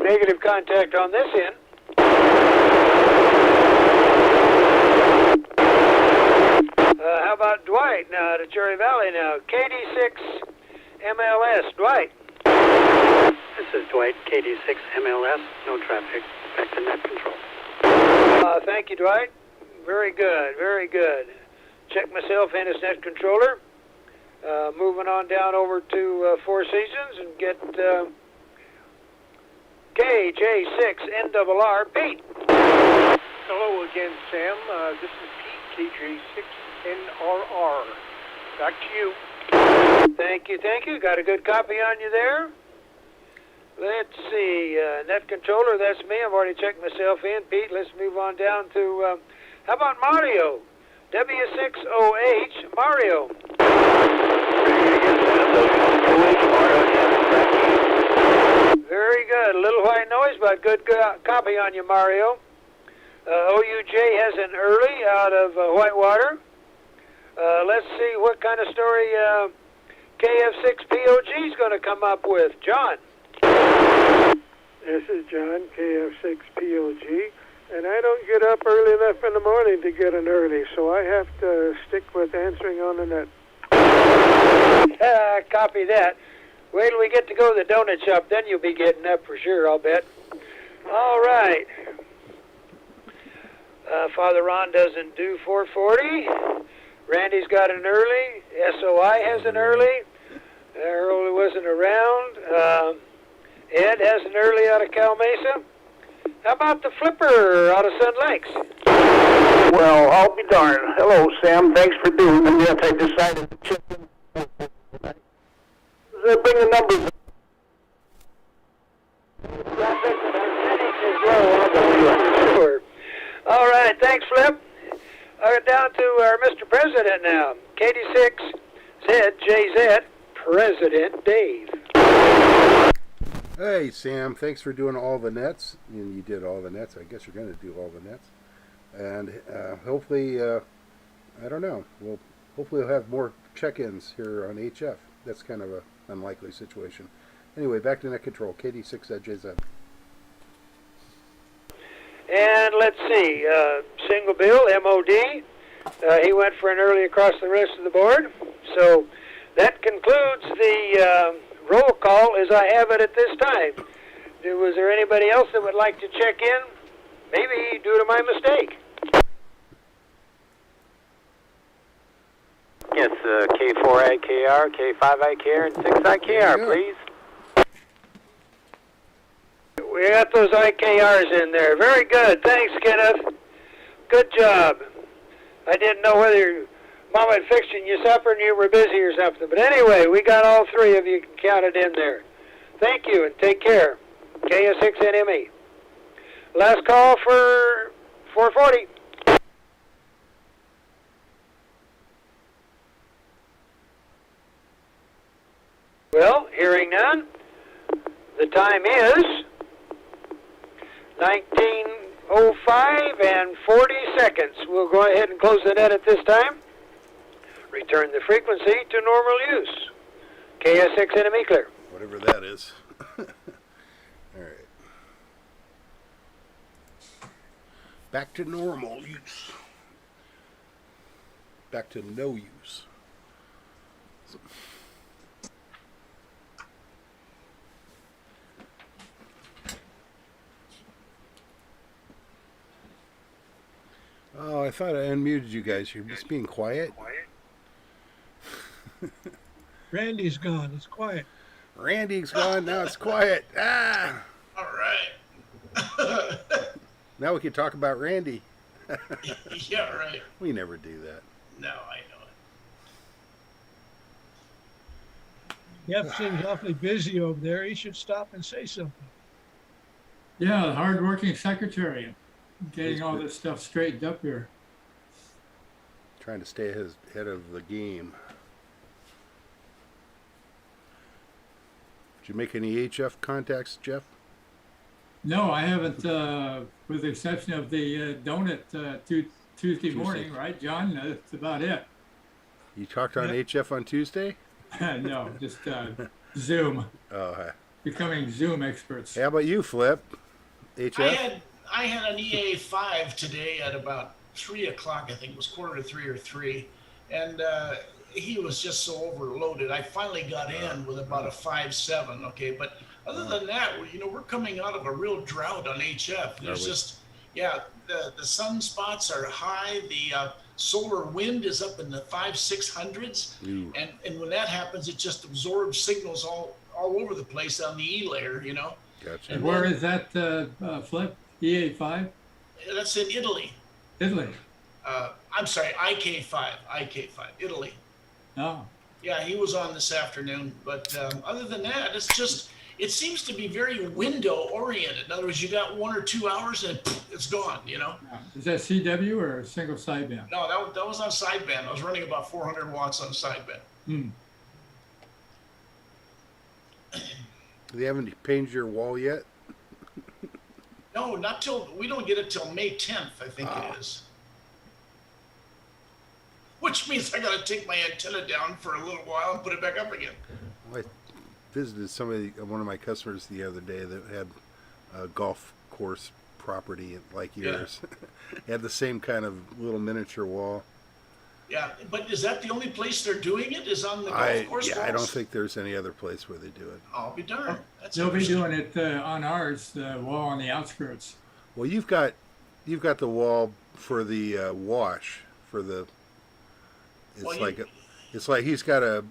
S14: Negative contact on this end. How about Dwight now to Cherry Valley now? KD6 MLS. Dwight.
S20: This is Dwight, KD6 MLS. No traffic. Back to net control.
S14: Thank you, Dwight. Very good, very good. Check myself in as net controller. Moving on down over to Four Seasons and get KJ6NRR Pete.
S20: Hello again, Sam. This is Pete, KJ6NRR. Back to you.
S14: Thank you, thank you. Got a good copy on you there. Let's see, net controller, that's me. I've already checked myself in. Pete, let's move on down to, how about Mario? W6OH, Mario. Very good. A little white noise, but good copy on you, Mario. OUJ has an early out of Whitewater. Let's see what kind of story KF6POG is going to come up with. John.
S12: This is John, KF6POG, and I don't get up early enough in the morning to get an early, so I have to stick with answering on the net.
S14: Copy that. Wait till we get to go to the donut shop, then you'll be getting up for sure, I'll bet. All right. Father Ron doesn't do 440. Randy's got an early. SOI has an early. Early wasn't around. Ed has an early out of Cal Mesa. How about the Flipper out of Sun Lakes?
S15: Well, I'll be darned. Hello, Sam. Thanks for doing it. Yes, I decided to check in. Bring the numbers.
S14: Sure. All right, thanks, Flip. Down to our Mr. President now. KD6ZJZ, President Dave.
S1: Hey, Sam, thanks for doing all the nets. And you did all the nets. I guess you're going to do all the nets. And hopefully, I don't know, hopefully we'll have more check-ins here on HF. That's kind of an unlikely situation. Anyway, back to net control, KD6ZJZ.
S14: And let's see, Single Bill, MOD, he went for an early across the rest of the board. So that concludes the roll call as I have it at this time. Was there anybody else that would like to check in? Maybe due to my mistake.
S9: Yes, K4IKR, K5IKR, and 6IKR, please.
S14: We got those IKRs in there. Very good. Thanks, Kenneth. Good job. I didn't know whether Mama had fixed you supper and you were busy or something. But anyway, we got all three of you counted in there. Thank you and take care. KS6NME. Last call for 440. Well, hearing none, the time is 19:05 and 40 seconds. We'll go ahead and close the net at this time. Return the frequency to normal use. KS6 enemy clear.
S1: Whatever that is. All right. Back to normal use. Back to no use. Oh, I thought I unmuted you guys. You're just being quiet.
S19: Randy's gone. It's quiet.
S1: Randy's gone. Now it's quiet. Ah!
S18: All right.
S1: Now we can talk about Randy.
S18: Yeah, right.
S1: We never do that.
S18: No, I know it.
S19: Jeff seems awfully busy over there. He should stop and say something.
S3: Yeah, the hard-working secretary. Getting all this stuff straightened up here.
S1: Trying to stay ahead of the game. Did you make any HF contacts, Jeff?
S3: No, I haven't, with the exception of the donut Tuesday morning, right, John? That's about it.
S1: You talked on HF on Tuesday?
S3: No, just Zoom.
S1: Oh,
S3: becoming Zoom experts.
S1: How about you, Flip? HF?
S18: I had an EA5 today at about 3 o'clock. I think it was 2:45 or 3, and he was just so overloaded. I finally got in with about a 5.7. Okay, but other than that, we're coming out of a real drought on HF. There's just Yeah, the sunspots are high. The solar wind is up in the 500-600s, and when that happens, it just absorbs signals all over the place on the E layer. You know.
S1: Gotcha.
S3: And where is that flip? EA5?
S18: That's in Italy.
S3: Italy.
S18: I'm sorry, IK5, Italy.
S3: Oh.
S18: Yeah, he was on this afternoon, but other than that, it seems to be very window oriented. In other words, you got 1 or 2 hours and it's gone, you know?
S3: Is that CW or a single sideband?
S18: No, that was on sideband. I was running about 400 watts on sideband.
S3: Hmm.
S1: They haven't painted your wall yet?
S18: No, we don't get it till May 10th, I think it is. Which means I got to take my antenna down for a little while and put it back up again.
S1: Well, I visited one of my customers the other day that had a golf course property like yours. It had the same kind of little miniature wall.
S18: Yeah, but is that the only place they're doing it? Is on the golf course?
S1: Yeah, I don't think there's any other place where they do it.
S18: I'll be darned. That's
S3: They'll be doing it on ours, the wall on the outskirts.
S1: Well, you've got the wall for the wash for the. It's like he's got a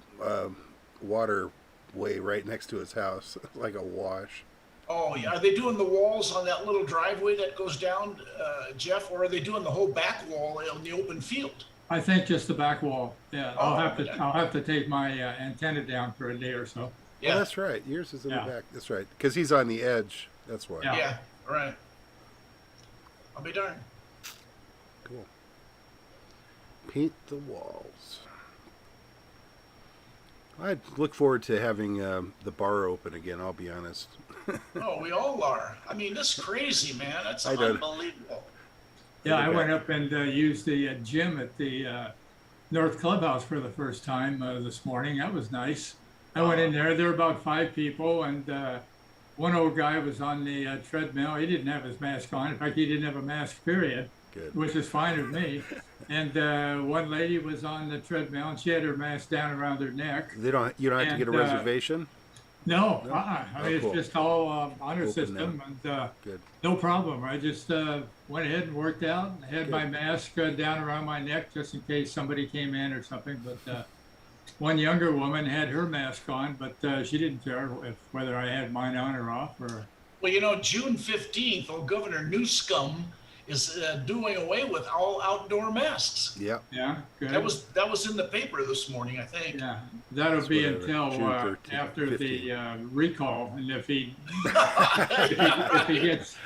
S1: waterway right next to his house, like a wash.
S18: Oh yeah, are they doing the walls on that little driveway that goes down, Jeff, or are they doing the whole back wall in the open field?
S3: I think just the back wall. Yeah, I'll have to take my antenna down for a day or so.
S1: Yeah, that's right. Yours is in the back. That's right, because he's on the edge. That's why.
S18: Yeah, right. I'll be darned.
S1: Cool. Paint the walls. I look forward to having the bar open again. I'll be honest.
S18: Oh, we all are. I mean, that's crazy, man. That's unbelievable.
S3: Yeah, I went up and used the gym at the North Clubhouse for the first time this morning. That was nice. I went in there. There were about 5 people, and one old guy was on the treadmill. He didn't have his mask on. In fact, he didn't have a mask, period. Good. Which is fine with me. And one lady was on the treadmill, and she had her mask down around her neck.
S1: You don't have to get a reservation?
S3: No. I mean, it's just all on her system, and no problem. I just went ahead and worked out. I had my mask down around my neck just in case somebody came in or something. But one younger woman had her mask on, but she didn't care whether I had mine on or off.
S18: Well, you know, June 15th, old Governor Newscomb is doing away with all outdoor masks.
S1: Yeah.
S3: Yeah. Good.
S18: That was in the paper this morning, I think.
S3: Yeah. That'll be until after 15. The recall, and if he gets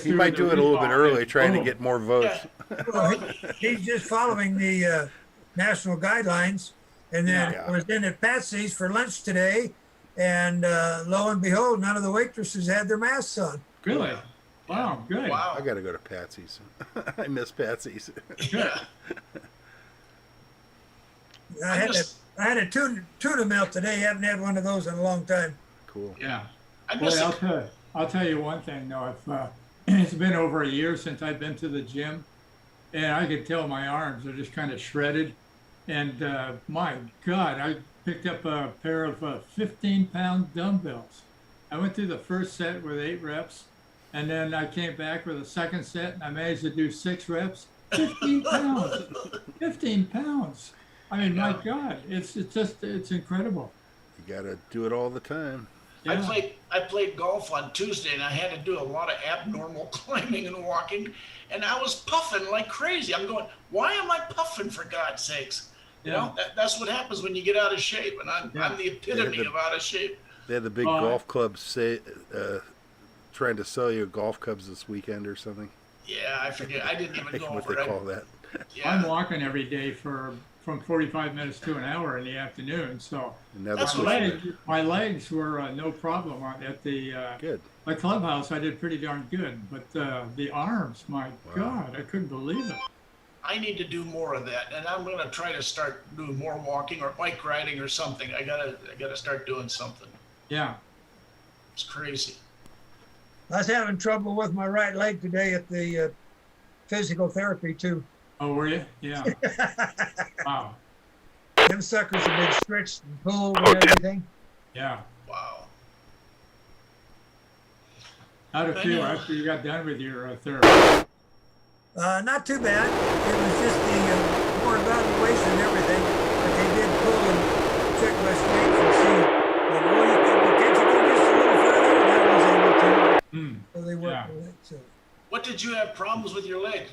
S1: he might do it a little bit early, trying to get more votes.
S18: Yeah.
S4: Well, he's just following the national guidelines, and then was in at Patsy's for lunch today, and lo and behold, none of the waitresses had their masks on.
S3: Really? Wow, good.
S18: Wow.
S1: I got to go to Patsy's. I miss Patsy's.
S18: Yeah.
S4: I had a tuna melt today. Haven't had one of those in a long time.
S1: Cool.
S3: Yeah. I'll tell you one thing though. It's been over a year since I've been to the gym, and I could tell my arms are just kind of shredded. And my God, I picked up a pair of 15-pound dumbbells. I went through the first set with 8 reps. And then I came back with a second set, and I managed to do 6 reps. 15 pounds. 15 pounds. I mean, my God, it's incredible.
S1: You got to do it all the time.
S3: Yeah.
S18: I played golf on Tuesday, and I had to do a lot of abnormal climbing and walking, and I was puffing like crazy. I'm going, why am I puffing, for God's sakes? You know, that's what happens when you get out of shape, and I'm the epitome of out of shape.
S1: They had the big golf clubs say. Trying to sell you golf clubs this weekend or something.
S18: Yeah, I forget. I didn't even go
S1: what
S18: over
S1: they
S18: it.
S1: call that.
S18: Yeah.
S3: I'm walking every day from 45 minutes to an hour in the afternoon. So my legs were no problem at the clubhouse. I did pretty darn good, but the arms, my God, I couldn't believe it.
S18: I need to do more of that, and I'm going to try to start doing more walking or bike riding or something. I gotta start doing something.
S3: Yeah,
S18: it's crazy.
S4: I was having trouble with my right leg today at the physical therapy too.
S3: Oh, were you? Yeah. Wow.
S4: Them suckers have been stretched and pulled and everything.
S3: Yeah.
S18: Wow.
S3: How'd it feel after you got done with your therapy?
S4: Not too bad. It was just the more evaluation and everything. But they did pull and check my strength and see. Like, well, can't you go just a little further? And I was able to. So they worked with it. So.
S18: What did you have problems with your leg,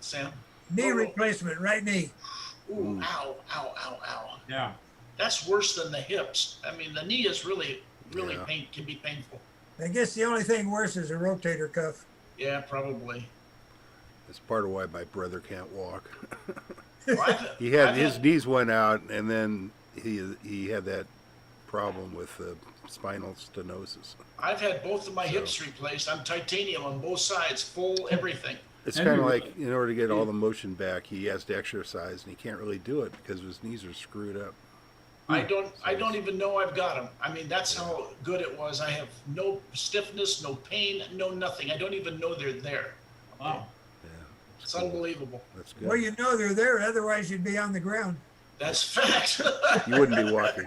S18: Sam?
S4: Knee replacement, right knee.
S18: Ooh, ow, ow, ow, ow.
S3: Yeah.
S18: That's worse than the hips. I mean, the knee is really can be painful.
S4: I guess the only thing worse is a rotator cuff.
S18: Yeah, probably.
S1: That's part of why my brother can't walk.
S18: Well,
S1: his knees went out, and then he had that problem with spinal stenosis.
S18: I've had both of my hips replaced. I'm titanium on both sides, full everything.
S1: It's kind of like, in order to get all the motion back, he has to exercise, and he can't really do it because his knees are screwed up.
S18: I don't even know I've got them. I mean, that's how good it was. I have no stiffness, no pain, no nothing. I don't even know they're there.
S3: Wow.
S1: Yeah.
S18: It's unbelievable.
S1: That's good.
S4: Well, you know they're there, otherwise you'd be on the ground.
S18: That's fact.
S1: You wouldn't be walking.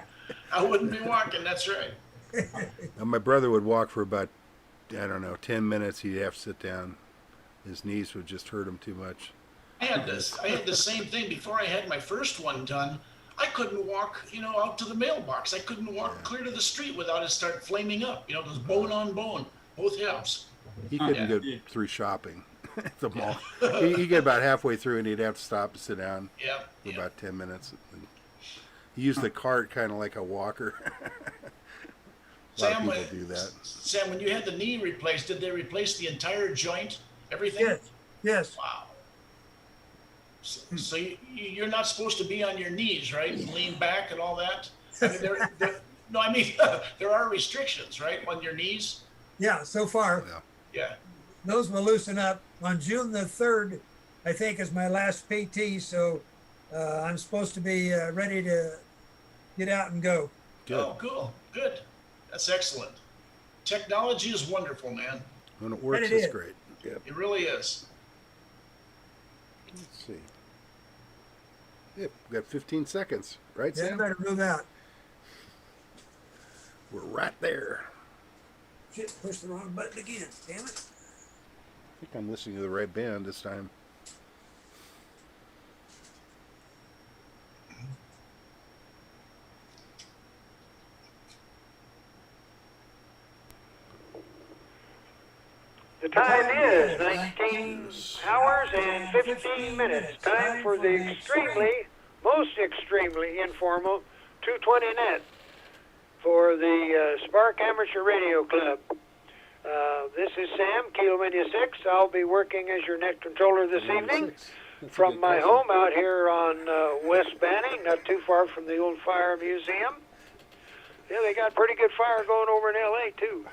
S18: I wouldn't be walking, that's right.
S1: My brother would walk for about, 10 minutes. He'd have to sit down. His knees would just hurt him too much.
S18: I had the same thing before I had my first one done. I couldn't walk, out to the mailbox. I couldn't walk clear to the street without it start flaming up. It was bone on bone, both hips.
S1: He couldn't go through shopping at the mall. He'd get about halfway through, and he'd have to stop and sit down for about 10 minutes. He used the cart kind of like a walker. A lot of people do that.
S18: Sam, when you had the knee replaced, did they replace the entire joint, everything?
S4: Yes.
S18: Wow. So you're not supposed to be on your knees, right? And lean back and all that? I mean, there are restrictions, right, on your knees?
S4: Yeah, so far.
S18: Yeah.
S4: Those will loosen up. On June the 3rd, I think, is my last PT, so I'm supposed to be ready to get out and go.
S1: Good.
S18: Oh, cool. Good. That's excellent. Technology is wonderful, man.
S1: When it works, it's great. Yep.
S18: It really is.
S1: Let's see. Yep, we've got 15 seconds, right,
S4: Yeah,
S1: Sam?
S4: better move out.
S1: We're right there.
S4: Shit, push the wrong button again. Damn it.
S1: I think I'm listening to the right band this time.
S14: The time is 19 hours and 15 minutes. Time for the most extremely informal 220 net for the SPARC Amateur Radio Club. This is Sam, Kilo India 6. I'll be working as your net controller this evening from my home out here on West Banning, not too far from the old fire museum. Yeah, they got pretty good fire going over in L.A. too.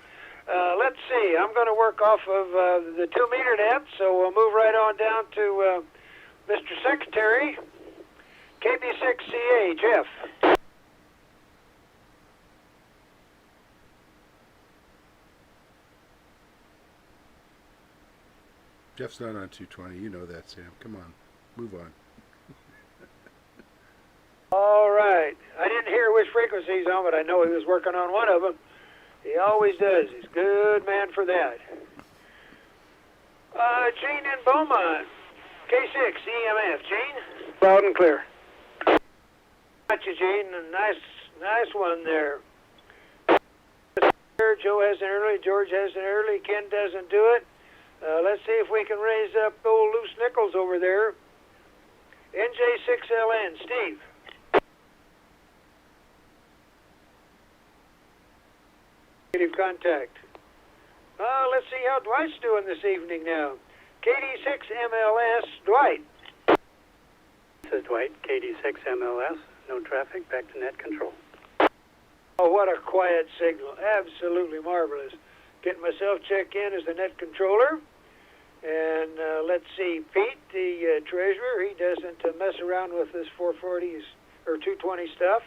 S14: Let's see, I'm going to work off of the 2-meter net, so we'll move right on down to Mr. Secretary, KB6CA, Jeff.
S1: Jeff's not on 220. You know that, Sam. Come on. Move on.
S14: All right. I didn't hear which frequency he's on, but I know he was working on one of them. He always does. He's a good man for that. Gene in Beaumont. K6, EMF. Gene? Loud and clear. Got you, Gene. A nice one there. Joe has an early. George has an early. Ken doesn't do it. Let's see if we can raise up old loose nickels over there. NJ6LN. Steve. Negative contact. Let's see how Dwight's doing this evening now. KD6MLS, Dwight.
S21: This is Dwight, KD6MLS. No traffic, back to net control.
S14: Oh, what a quiet signal. Absolutely marvelous. Getting myself checked in as the net controller. And let's see, Pete, the treasurer, he doesn't mess around with this 440s or 220 stuff.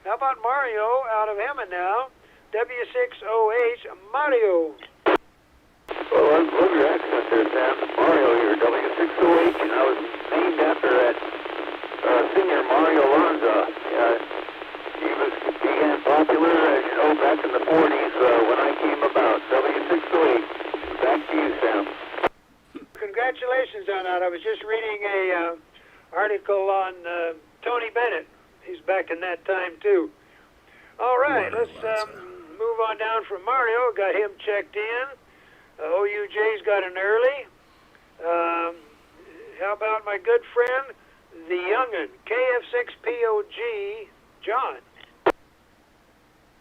S14: How about Mario out of Hammond now? W6OH, Mario.
S22: Well, I love your accent there, Sam. Mario here, W6OH, and I was named after that singer Mario Lanza. He began popular, as you know, back in the 40s when I came about. W6OH. Back to you, Sam.
S14: Congratulations. questions on that. I was just reading a article on Tony Bennett. He's back in that time too. All right, let's move on down from Mario. Got him checked in. OUJ's got an early. How about my good friend, the young'un, KF6POG, John?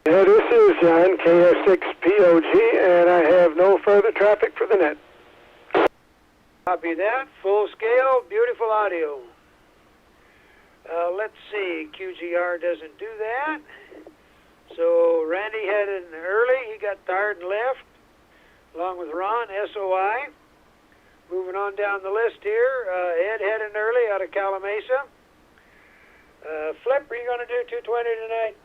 S12: Yeah, this is John, KF6POG, and I have no further traffic for the net.
S14: Copy that. Full scale, beautiful audio. Let's see. QGR doesn't do that. So Randy had an early. He got tired and left, along with Ron, SOI. Moving on down the list here. Ed had an early out of Calamasa. Flip, are you going to do 220 tonight?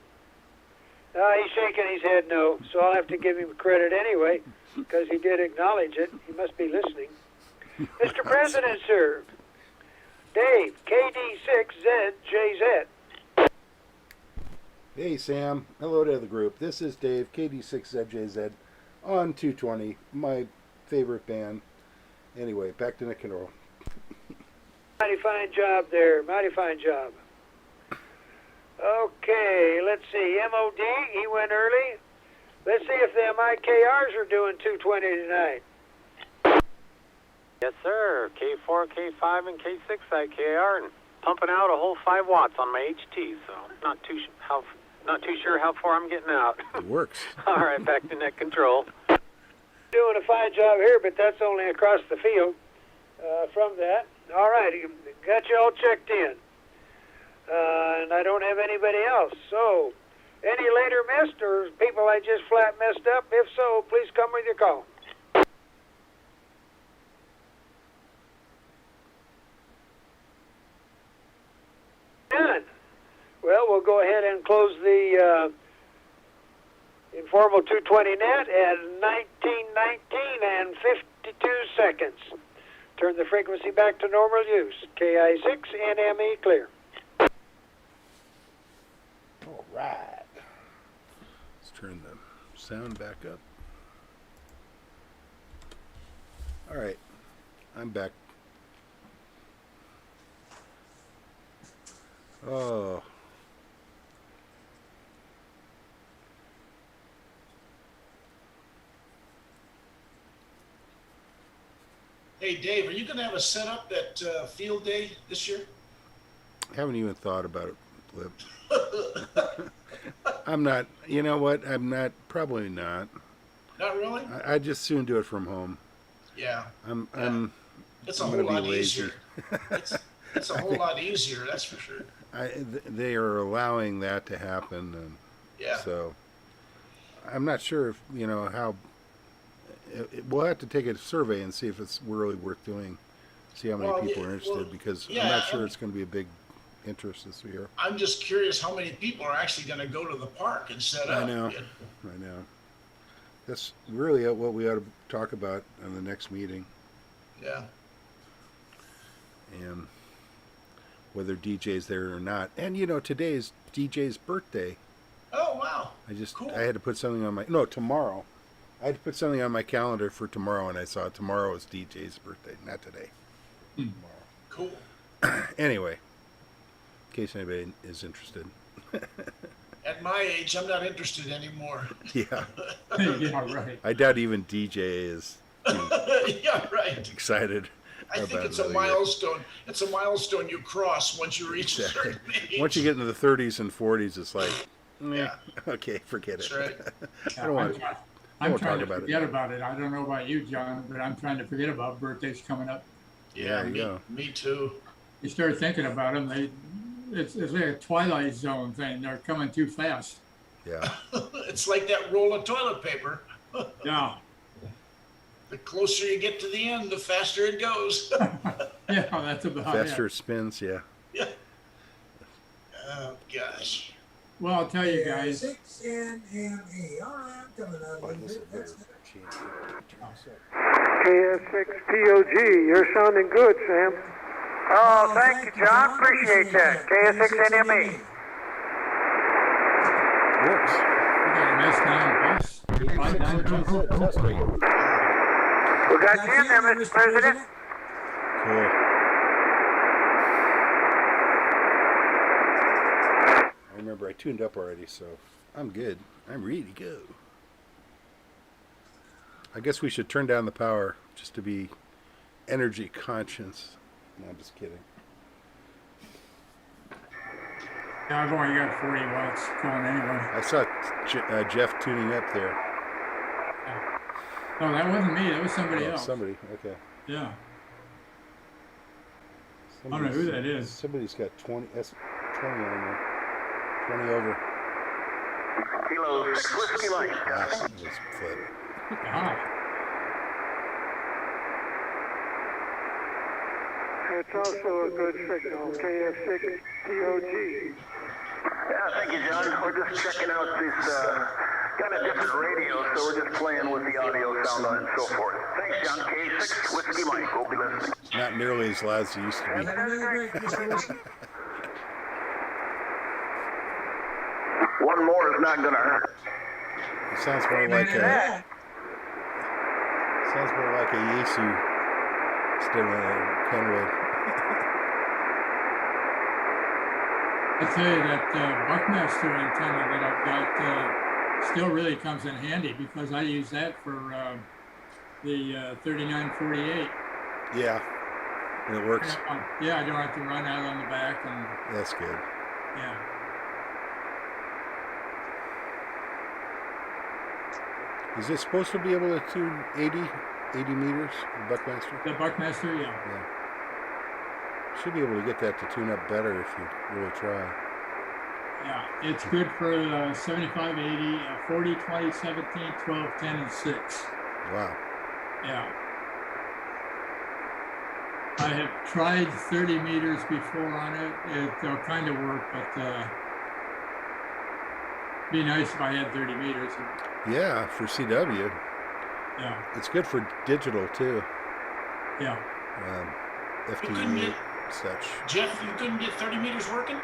S14: He's shaking his head no, so I'll have to give him credit anyway, because he did acknowledge it. He must be listening. Mr. President, sir. Dave, KD6ZJZ.
S1: Hey, Sam. Hello to the group. This is Dave, KD6ZJZ, on 220, my favorite band. Anyway, back to Nick Control.
S14: Mighty fine job there. Mighty fine job. Okay, let's see. MOD, he went early. Let's see if the MIKRs are doing 220 tonight.
S9: Yes, sir. K4, K5, and K6 IKR, and pumping out a whole 5 watts on my HT, so not too sure how far I'm getting out.
S1: It works.
S9: All right, back to net control.
S14: Doing a fine job here, but that's only across the field from that. All right, got you all checked in. And I don't have anybody else. So, any later missed or people I just flat messed up? If so, please come with your call. Done. Well, we'll go ahead and close the informal 220 net at 19:19 and 52 seconds. Turn the frequency back to normal use. KI6 NME clear.
S1: All right. Let's turn the sound back up. All right. I'm back. Oh.
S18: Hey, Dave, are you going to have a setup at field day this year?
S1: I haven't even thought about it, Flip. I'm not, you know what? I'm not, probably not.
S18: Not really?
S1: I just soon do it from home.
S18: Yeah. It's a
S1: I'm
S18: whole
S1: gonna be
S18: lot
S1: lazy.
S18: easier. It's a whole lot easier, that's for sure.
S1: They are allowing that to happen, and
S18: Yeah.
S1: so I'm not sure if, you know, how, we'll have to take a survey and see if it's really worth doing, see how many people are interested, because I'm not sure it's going to be a big interest this year.
S18: I'm just curious how many people are actually going to go to the park and set up.
S1: I know. That's really what we ought to talk about in the next meeting.
S18: Yeah.
S1: And whether DJ's there or not. And you know, today's DJ's birthday.
S18: Oh, wow.
S1: I had to put something on tomorrow. I had to put something on my calendar for tomorrow, and I saw tomorrow is DJ's birthday, not today. Tomorrow.
S18: Cool.
S1: Anyway, in case anybody is interested.
S18: At my age, I'm not interested anymore.
S1: Yeah.
S3: Yeah, right.
S1: I doubt even DJ is
S18: Yeah, right.
S1: excited.
S18: I think it's a milestone. It's a milestone you cross once you reach a certain age.
S1: Once you get into the 30s and 40s, it's like, okay, forget it.
S18: That's right.
S1: I don't want to.
S3: I'm trying to forget about it. I don't know about you, John, but I'm trying to forget about birthdays coming up.
S18: Yeah, me too.
S3: You start thinking about them, it's like a Twilight Zone thing. They're coming too fast.
S1: Yeah.
S18: It's like that roll of toilet paper.
S3: Yeah.
S18: The closer you get to the end, the faster it goes.
S3: Yeah, that's about
S1: Faster
S3: it.
S1: it spins, yeah.
S18: Yeah. Oh, gosh.
S3: Well, I'll tell you guys.
S4: 6 NME. All right, I'm coming out of it.
S12: KS6POG, you're sounding good, Sam.
S14: Oh, thank you, John. Appreciate that. KS6NME.
S1: Works.
S14: We got you in there, Mr. President.
S1: Cool. I remember I tuned up already, so I'm good. I'm ready to go. I guess we should turn down the power just to be energy conscious. No, I'm just kidding.
S3: Yeah, I've only got 40 watts going anyway.
S1: I saw Jeff tuning up there.
S3: Oh, that wasn't me. That was somebody else.
S1: Somebody, okay.
S3: Yeah. I don't know who that is.
S1: Somebody's got 20 on there. 20 over.
S22: Kilo 6 Whiskey Mike.
S1: That was flip.
S12: It's also a good signal, KF6POG.
S22: Yeah, thank you, John. We're just checking out this kind of different radio, so we're just playing with the audio sound on it and so forth. Thanks, John. K6 Whiskey Mike. We'll be listening.
S1: Not nearly as loud as it used to be.
S22: One more is not going to hurt.
S1: It sounds more like a Yaesu instead of a Kenwood.
S3: I tell you that Buckmaster antenna that I've got still really comes in handy because I use that for the 3948.
S1: Yeah, and it works.
S3: Yeah, I don't have to run out on the back, and
S1: that's good.
S3: Yeah.
S1: Is it supposed to be able to tune 80 meters, the Buckmaster?
S3: The Buckmaster, yeah.
S1: Should be able to get that to tune up better if you really try.
S3: Yeah, it's good for 75, 80, 40, 20, 17, 12, 10, and 6.
S1: Wow.
S3: Yeah. I have tried 30 meters before on it. It'll kind of work, but be nice if I had 30 meters.
S1: Yeah, for CW.
S3: Yeah.
S1: It's good for digital too.
S3: Yeah.
S1: FTV such.
S18: Jeff, you couldn't get 30 meters working?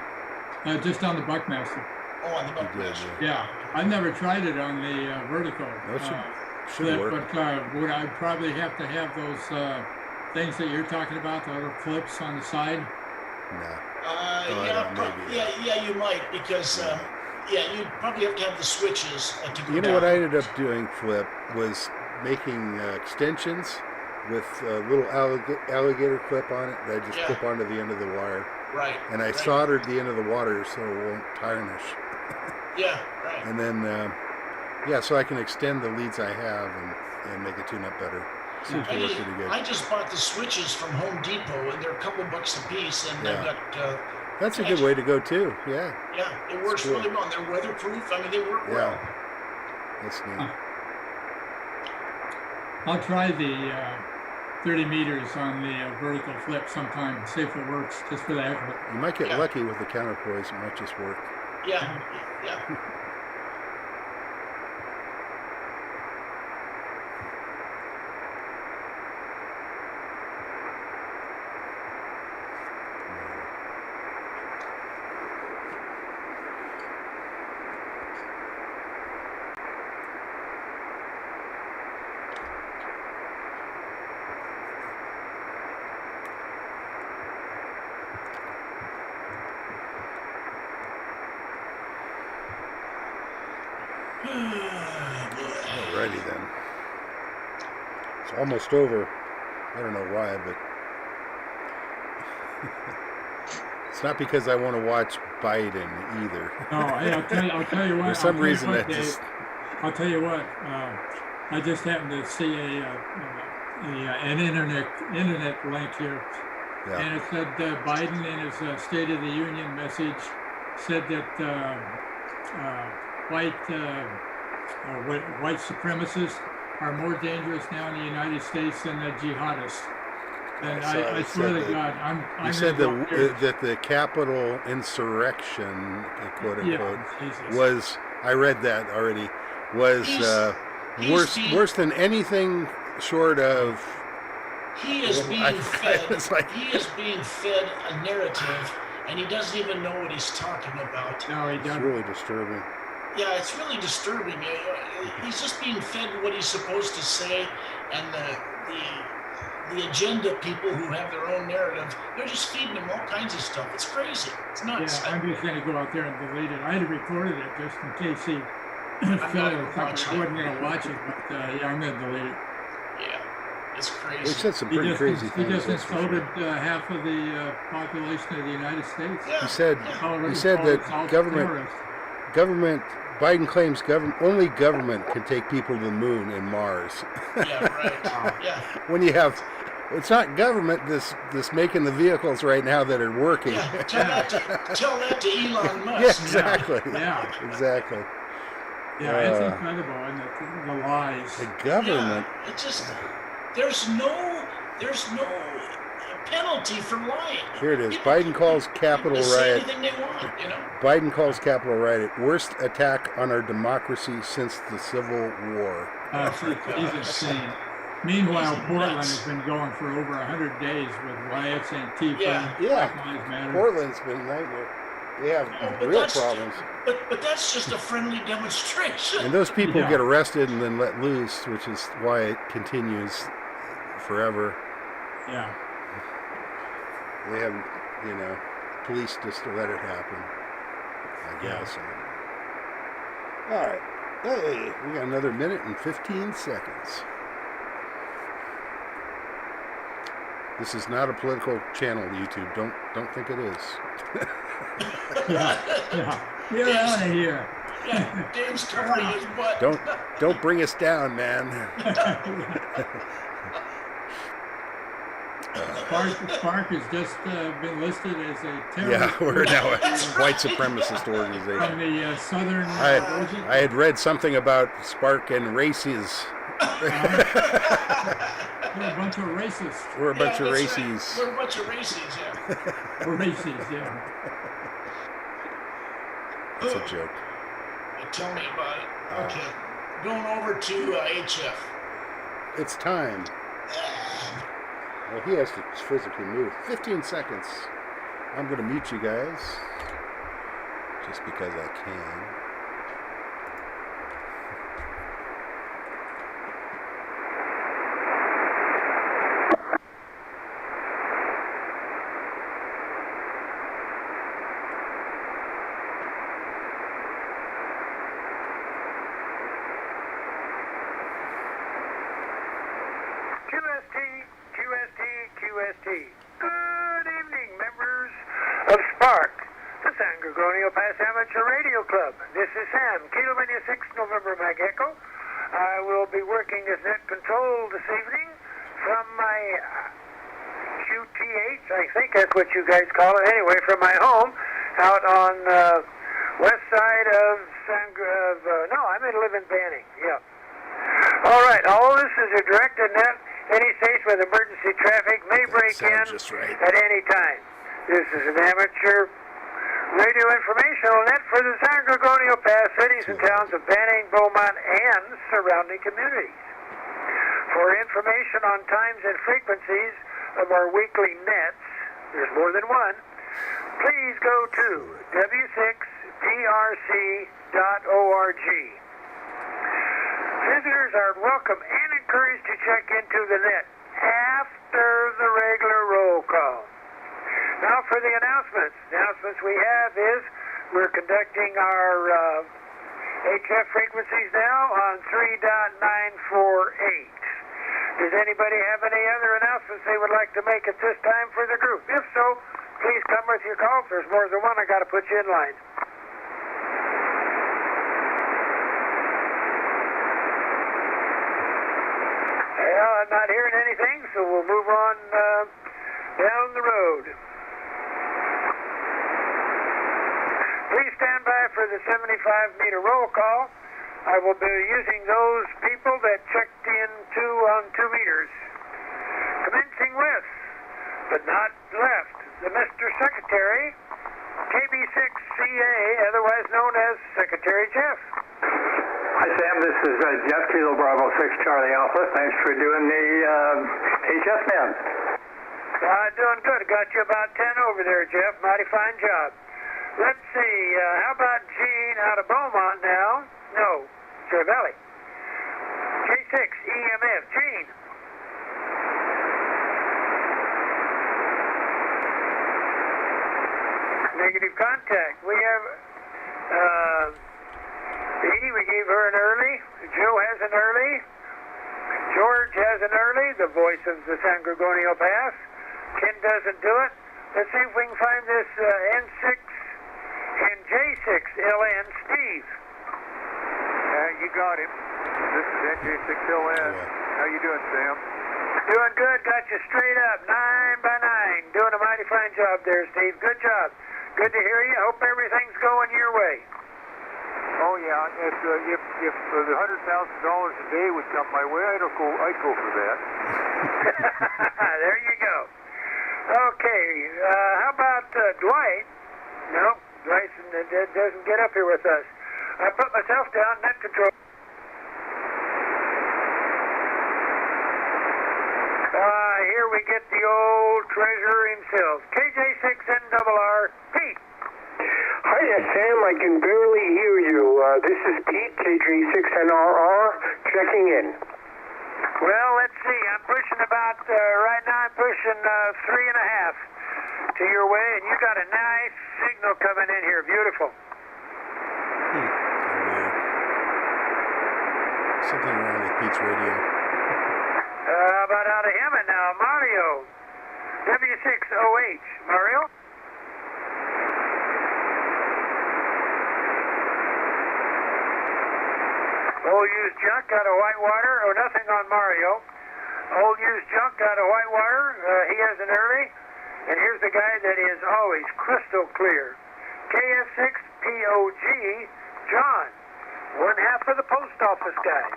S3: Just on the Buckmaster.
S18: Oh, on the Buckmaster.
S3: Yeah. I've never tried it on the vertical.
S1: That should
S3: flip,
S1: work.
S3: But would I probably have to have those things that you're talking about, the little clips on the side?
S1: No.
S18: Yeah, you might, because you'd probably have to have the switches to go
S1: You know
S18: down.
S1: what I ended up doing, Flip, was making extensions with a little alligator clip on it that I just clip onto the end of the wire.
S18: Right.
S1: And I soldered the end of the wire so it won't tarnish.
S18: Yeah, right.
S1: And then, so I can extend the leads I have and make it tune up better. Seems to work pretty good.
S18: I just bought the switches from Home Depot, and they're a couple bucks a piece, and I've got...
S1: That's a good way to go too, yeah.
S18: Yeah, it works really well. They're weatherproof. I mean, they work well.
S1: That's neat.
S3: I'll try the 30 meters on the vertical flip sometime, see if it works, just for the heck of it.
S1: You might get lucky with the counterpoise. It might just work.
S18: Yeah.
S1: Alrighty then. It's almost over. I don't know why, but it's not because I want to watch Biden either.
S3: No, hey, I'll tell you what.
S1: For some reason,
S3: I'll tell you what. I just happened to see an internet link here, and it said Biden in his State of the Union message said that white supremacists are more dangerous now in the United States than the jihadists. And I swear to God, I'm
S1: you said that the Capitol insurrection, quote unquote, was, I read that already, was worse than anything short of.
S18: He is being fed. He is being fed a narrative, and he doesn't even know what he's talking about.
S3: No, he doesn't.
S1: It's really disturbing.
S18: Yeah, it's really disturbing. He's just being fed what he's supposed to say, and the the agenda people who have their own narrative, they're just feeding them all kinds of stuff. It's crazy. It's nuts.
S3: Yeah, I'm just going to go out there and delete it. I had recorded it just in case he fell or something. I wasn't going to watch it, but yeah, I'm going to delete it.
S18: Yeah, it's crazy.
S1: They said some pretty crazy things.
S3: He just
S1: that's for
S3: insulted
S1: sure.
S3: half of the population of the United States.
S18: Yeah.
S1: He said that government. Biden claims only government can take people to the moon and Mars.
S18: Yeah, right. Yeah.
S1: When you have, it's not government this making the vehicles right now that are working.
S18: Yeah, tell that to Elon Musk.
S1: Yeah, exactly.
S3: Yeah.
S1: Exactly.
S3: Yeah, it's incredible, and the lies.
S1: The government.
S18: Yeah, it's just there's no penalty for lying.
S1: Here it is. Biden calls Capitol riot.
S18: Anything they want, you know?
S1: Biden calls Capitol riot worst attack on our democracy since the Civil War.
S3: He's insane. Meanwhile, Portland has been going for over 100 days with riots, Antifa, Black Lives Matter.
S1: Portland's been a nightmare. They have real problems.
S18: But that's just a friendly demonstration.
S1: And those people get arrested and then let loose, which is why it continues forever.
S3: Yeah.
S1: They have, police just to let it happen, I guess. All right. Hey, we got another minute and 15 seconds. This is not a political channel, YouTube. Don't think it is.
S3: Get out of here.
S18: Yeah, Dave's covering his butt.
S1: Don't bring us down, man.
S3: SPARC has just been listed as a terrorist.
S1: Yeah, we're now a white supremacist organization.
S3: From the southern.
S1: I had read something about SPARC and races.
S3: We're a bunch of racists.
S1: We're a bunch of racies.
S18: Right. We're a bunch of racies, yeah.
S3: We're racies, yeah.
S1: That's a joke.
S18: Tell me about it. Okay. Going over to HF.
S1: It's time. Well, he has to physically move. 15 seconds. I'm going to mute you guys. Just because I can.
S14: QST. Good evening, members of SPARC, the San Gorgonio Pass Amateur Radio Club. This is Sam, Kilo Mania 6 November Mag Echo. I will be working as net control this evening from my QTH, I think that's what you guys call it anyway, from my home out on west side of I live in Banning, yeah. All right, all this is a directed net. Any station with emergency traffic may break in at any time. This is an amateur radio informational net for the San Gorgonio Pass cities and towns of Banning, Beaumont, and surrounding communities. For information on times and frequencies of our weekly nets, there's more than one, please go to w6drc.org. Visitors are welcome and encouraged to check into the net after the regular roll call. Now for the announcements. Announcements we have is we're conducting our HF frequencies now on 3.948. Does anybody have any other announcements they would like to make at this time for the group? If so, please come with your call. If there's more than one, I got to put you in line. Well, I'm not hearing anything, so we'll move on down the road. Please stand by for the 75-meter roll call. I will be using those people that checked in on 2 meters. Commencing with, but not left, the Mr. Secretary, KB6CA, otherwise known as Secretary Jeff.
S22: Hi, Sam. This is Jeff, Kilo Bravo 6 Charlie Alpha. Thanks for doing the HF man.
S14: Doing good. Got you about 10 over there, Jeff. Mighty fine job. Let's see. How about Gene out of Beaumont now? No, Cherry Valley. J6 EMF. Gene.
S6: Negative contact. We have Dee, we gave her an early. Joe has an early. George has an early, the voice of the San Gorgonio Pass. Ken doesn't do it. Let's see if we can find this N6 and J6 LN Steve.
S22: You got him. This is NJ6LN. How you doing, Sam?
S6: Doing good. Got you straight up. 9 by 9. Doing a mighty fine job there, Steve. Good job. Good to hear you. Hope everything's going your way.
S22: Oh yeah. If the $100,000 a day would come my way, I'd go for that.
S6: There you go. Okay. How about Dwight? No, Dwight doesn't get up here with us. I put myself down. Net control. Here we get the old treasurer himself. KJ6NRR, Pete.
S8: Hiya, Sam. I can barely hear you. This is Pete, KJ6NRR, checking in.
S6: Well, let's see. I'm pushing about, right now I'm pushing 3.5 to your way, and you got a nice signal coming in here. Beautiful.
S1: Something wrong with Pete's radio.
S6: About out of him, and now Mario. W6OH. Mario? Old used junk out of Whitewater. Oh, nothing on Mario. Old used junk out of Whitewater. He has an early. And here's the guy that is always crystal clear. KF6POG, John. 1/2 of the post office guys.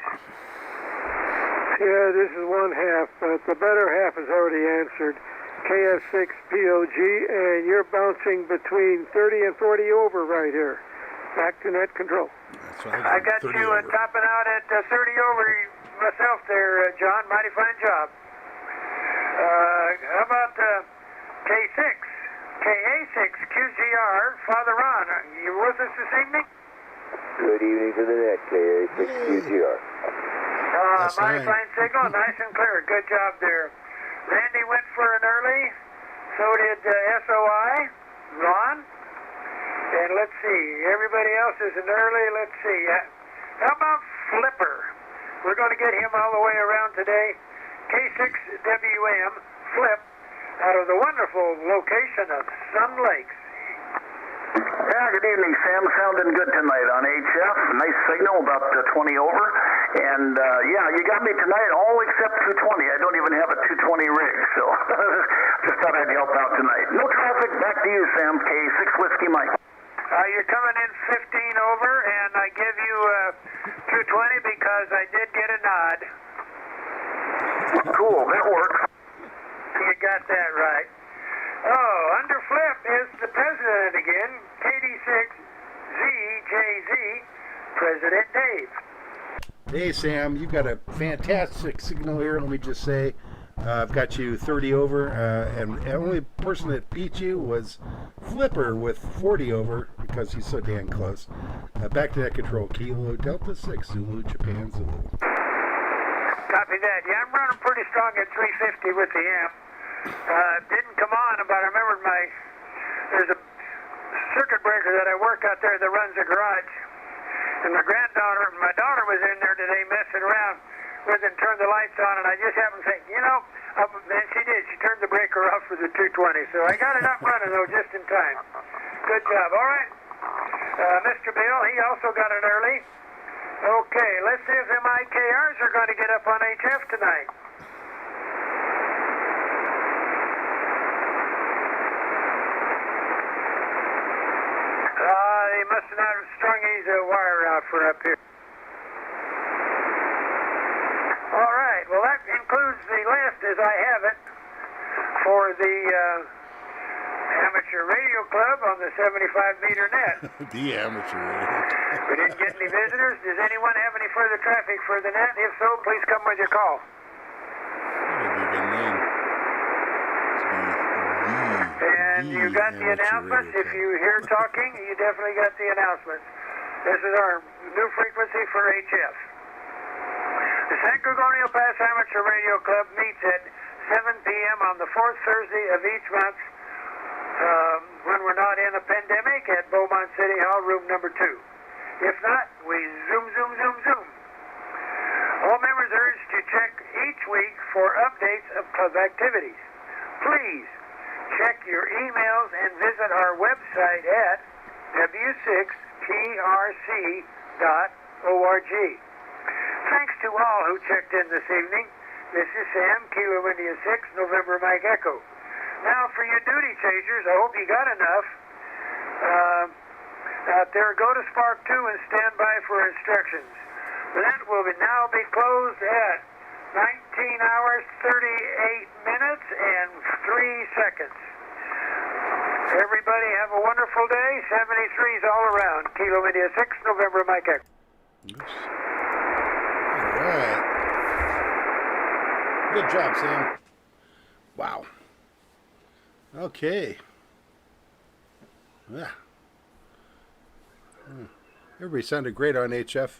S12: Yeah, this is 1/2, but the better half is already answered. KF6POG, and you're bouncing between 30 and 40 over right here. Back to net control.
S1: That's what
S6: I got you topping out at 30 over myself there, John. Mighty fine job. How about K6? KA6, QGR, Father Ron. Are you with us this evening?
S22: Good evening to the net, KA6QGR.
S6: Mighty fine signal, nice and clear. Good job there. Randy went for an early. So did SOI, Ron. And let's see, everybody else is an early. Let's see. How about Flipper? We're going to get him all the way around today. K6WM, Flip, out of the wonderful location of Sun Lakes.
S15: Yeah, good evening, Sam. Sounding good tonight on HF. Nice signal, about 20 over. And, yeah, you got me tonight, all except 220. I don't even have a 220 rig, so just thought I'd help out tonight. No traffic. Back to you, Sam. K6 Whiskey Mike.
S6: You're coming in 15 over, and I give you 220 because I did get a nod.
S15: Cool, that works.
S6: You got that right. Oh, under Flip is the president again, KD6ZJZ, President Dave.
S1: Hey, Sam, you've got a fantastic signal here. Let me just say, I've got you 30 over, and the only person that beat you was Flipper with 40 over because he's so damn close. Back to that control. Kilo Delta 6, Zulu, Japan, Zulu.
S6: Copy that. Yeah, I'm running pretty strong at 350 with the amp. Didn't come on, but I remembered there's a circuit breaker that I work out there that runs a garage. And my daughter was in there today messing around with it and turned the lights on, and I just happened to think, and she did. She turned the breaker off for the 220. So I got it up running, though, just in time. Good job. All right. Mr. Bill, he also got it early. Okay, let's see if them IKRs are going to get up on HF tonight. They must have not strung his wire out for up here. All right, well, that includes the list as I have it for the Amateur Radio Club on the 75-meter net.
S1: The amateur radio.
S6: We didn't get any visitors. Does anyone have any further traffic for the net? If so, please come with your call.
S1: That'd be a good name.
S6: And you got the announcements. If you hear talking, you definitely got the announcements. This is our new frequency for HF. The San Gorgonio Pass Amateur Radio Club meets at 7 p.m. on the fourth Thursday of each month. when we're not in a pandemic at Beaumont City Hall, room number 2. If not, we zoom. All members urged to check each week for updates of club activities. Please check your emails and visit our website at w6trc.org. Thanks to all who checked in this evening. This is Sam, Kilo India 6, November Mike Echo. Now for your duty changers, I hope you got enough. Out there, go to SPARC 2 and stand by for instructions. That will now be closed at 19 hours, 38 minutes, and 3 seconds. Everybody have a wonderful day. 73s all around. Kilo India 6, November Mike Echo.
S1: All right. Good job, Sam. Wow. Okay. Yeah. Everybody sounded great on HF.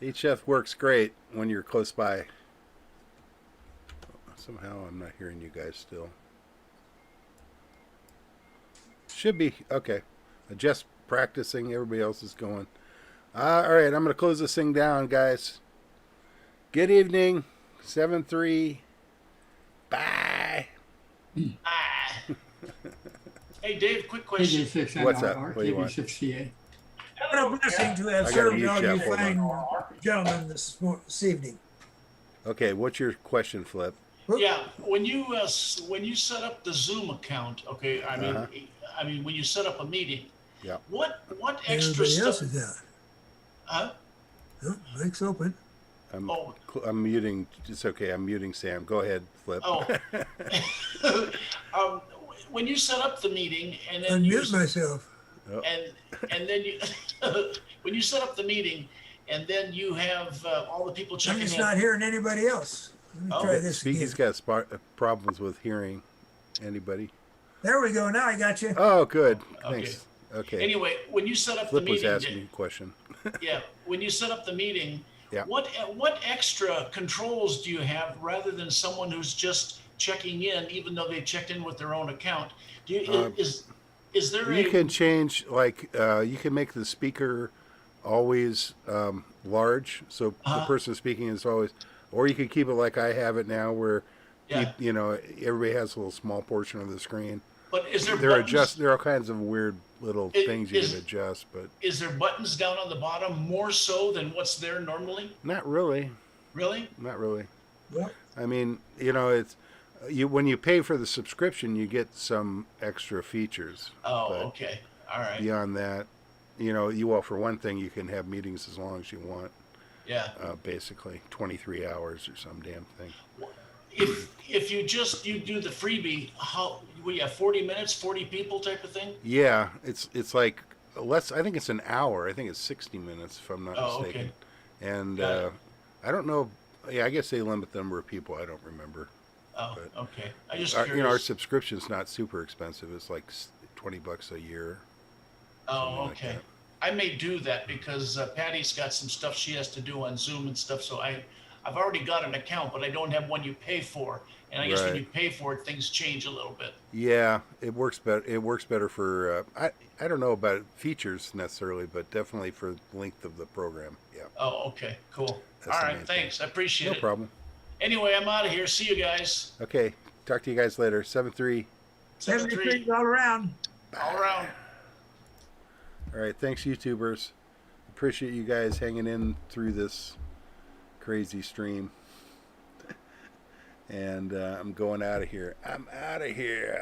S1: HF works great when you're close by. Somehow I'm not hearing you guys still. Should be. Okay. Just practicing. Everybody else is going. All right. I'm going to close this thing down, guys. Good evening. 7-3. Bye.
S18: Hey, Dave, quick question.
S1: What's up? What do you want?
S3: 68.
S4: What a blessing to have
S1: I gotta
S4: served
S1: mute
S4: all
S1: Jeff,
S4: you
S1: hold
S4: fine
S1: on.
S4: gentlemen this evening.
S1: Okay, what's your question, Flip?
S18: Yeah, when you set up the Zoom account, okay, I mean when you set up a meeting,
S1: Yeah.
S18: what extra
S4: Everybody else
S18: stuff?
S4: is out.
S18: Huh?
S4: Oh, mic's open.
S1: I'm muting. It's okay. I'm muting Sam. Go ahead, Flip.
S18: Oh. When you set up the meeting and then
S4: Unmute myself.
S18: and then you when you set up the meeting and then you have all the people
S4: I'm
S18: checking
S4: just
S18: in.
S4: not hearing anybody else. Let me try this again.
S1: Speaky's got problems with hearing anybody.
S4: There we go. Now I got you.
S1: Oh, good. Thanks. Okay.
S18: Anyway, when you set up
S1: Flip
S18: the
S1: was
S18: meeting,
S1: asking you a question.
S18: yeah, when you set up the meeting,
S1: Yeah.
S18: what extra controls do you have rather than someone who's just checking in, even though they checked in with their own account? Do you, is there
S1: You can change, like, you can make the speaker always large, so the person speaking is always, or you can keep it like I have it now, where you know, everybody has a little small portion of the screen.
S18: But is there buttons?
S1: There are all kinds of weird little things you can adjust, but
S18: Is there buttons down on the bottom more so than what's there normally?
S1: not really.
S18: Really?
S1: Not really.
S4: What?
S1: I mean, you know, it's when you pay for the subscription, you get some extra features.
S18: Oh,
S1: but
S18: okay. All right.
S1: Beyond that, you know, for one thing, you can have meetings as long as you want.
S18: Yeah.
S1: Basically, 23 hours or some damn thing.
S18: If you do the freebie, we have 40 minutes, 40 people type of thing?
S1: Yeah, it's like less. I think it's an hour. I think it's 60 minutes, if I'm not mistaken.
S18: Okay.
S1: And I don't know. Yeah, I guess they limit the number of people. I don't remember.
S18: Oh,
S1: but
S18: okay. I just
S1: our,
S18: curious.
S1: you know, our subscription's not super expensive. It's like $20 a year.
S18: Oh, okay. I may do that because Patty's got some stuff she has to do on Zoom and stuff. So I've already got an account, but I don't have one you pay for. And I guess when
S1: Right.
S18: you pay for it, things change a little bit.
S1: Yeah, it works better. It works better for I don't know about features necessarily, but definitely for length of the program. Yeah.
S18: Oh, okay, cool.
S1: That's
S18: All
S1: the
S18: right,
S1: main
S18: thanks. I appreciate
S1: No
S18: it.
S1: problem.
S18: Anyway, I'm out of here. See you guys.
S1: Okay. Talk to you guys later. 7-3.
S4: 73 all around.
S18: All around.
S1: All right. Thanks, YouTubers. Appreciate you guys hanging in through this crazy stream. And I'm going out of here. I'm out of here.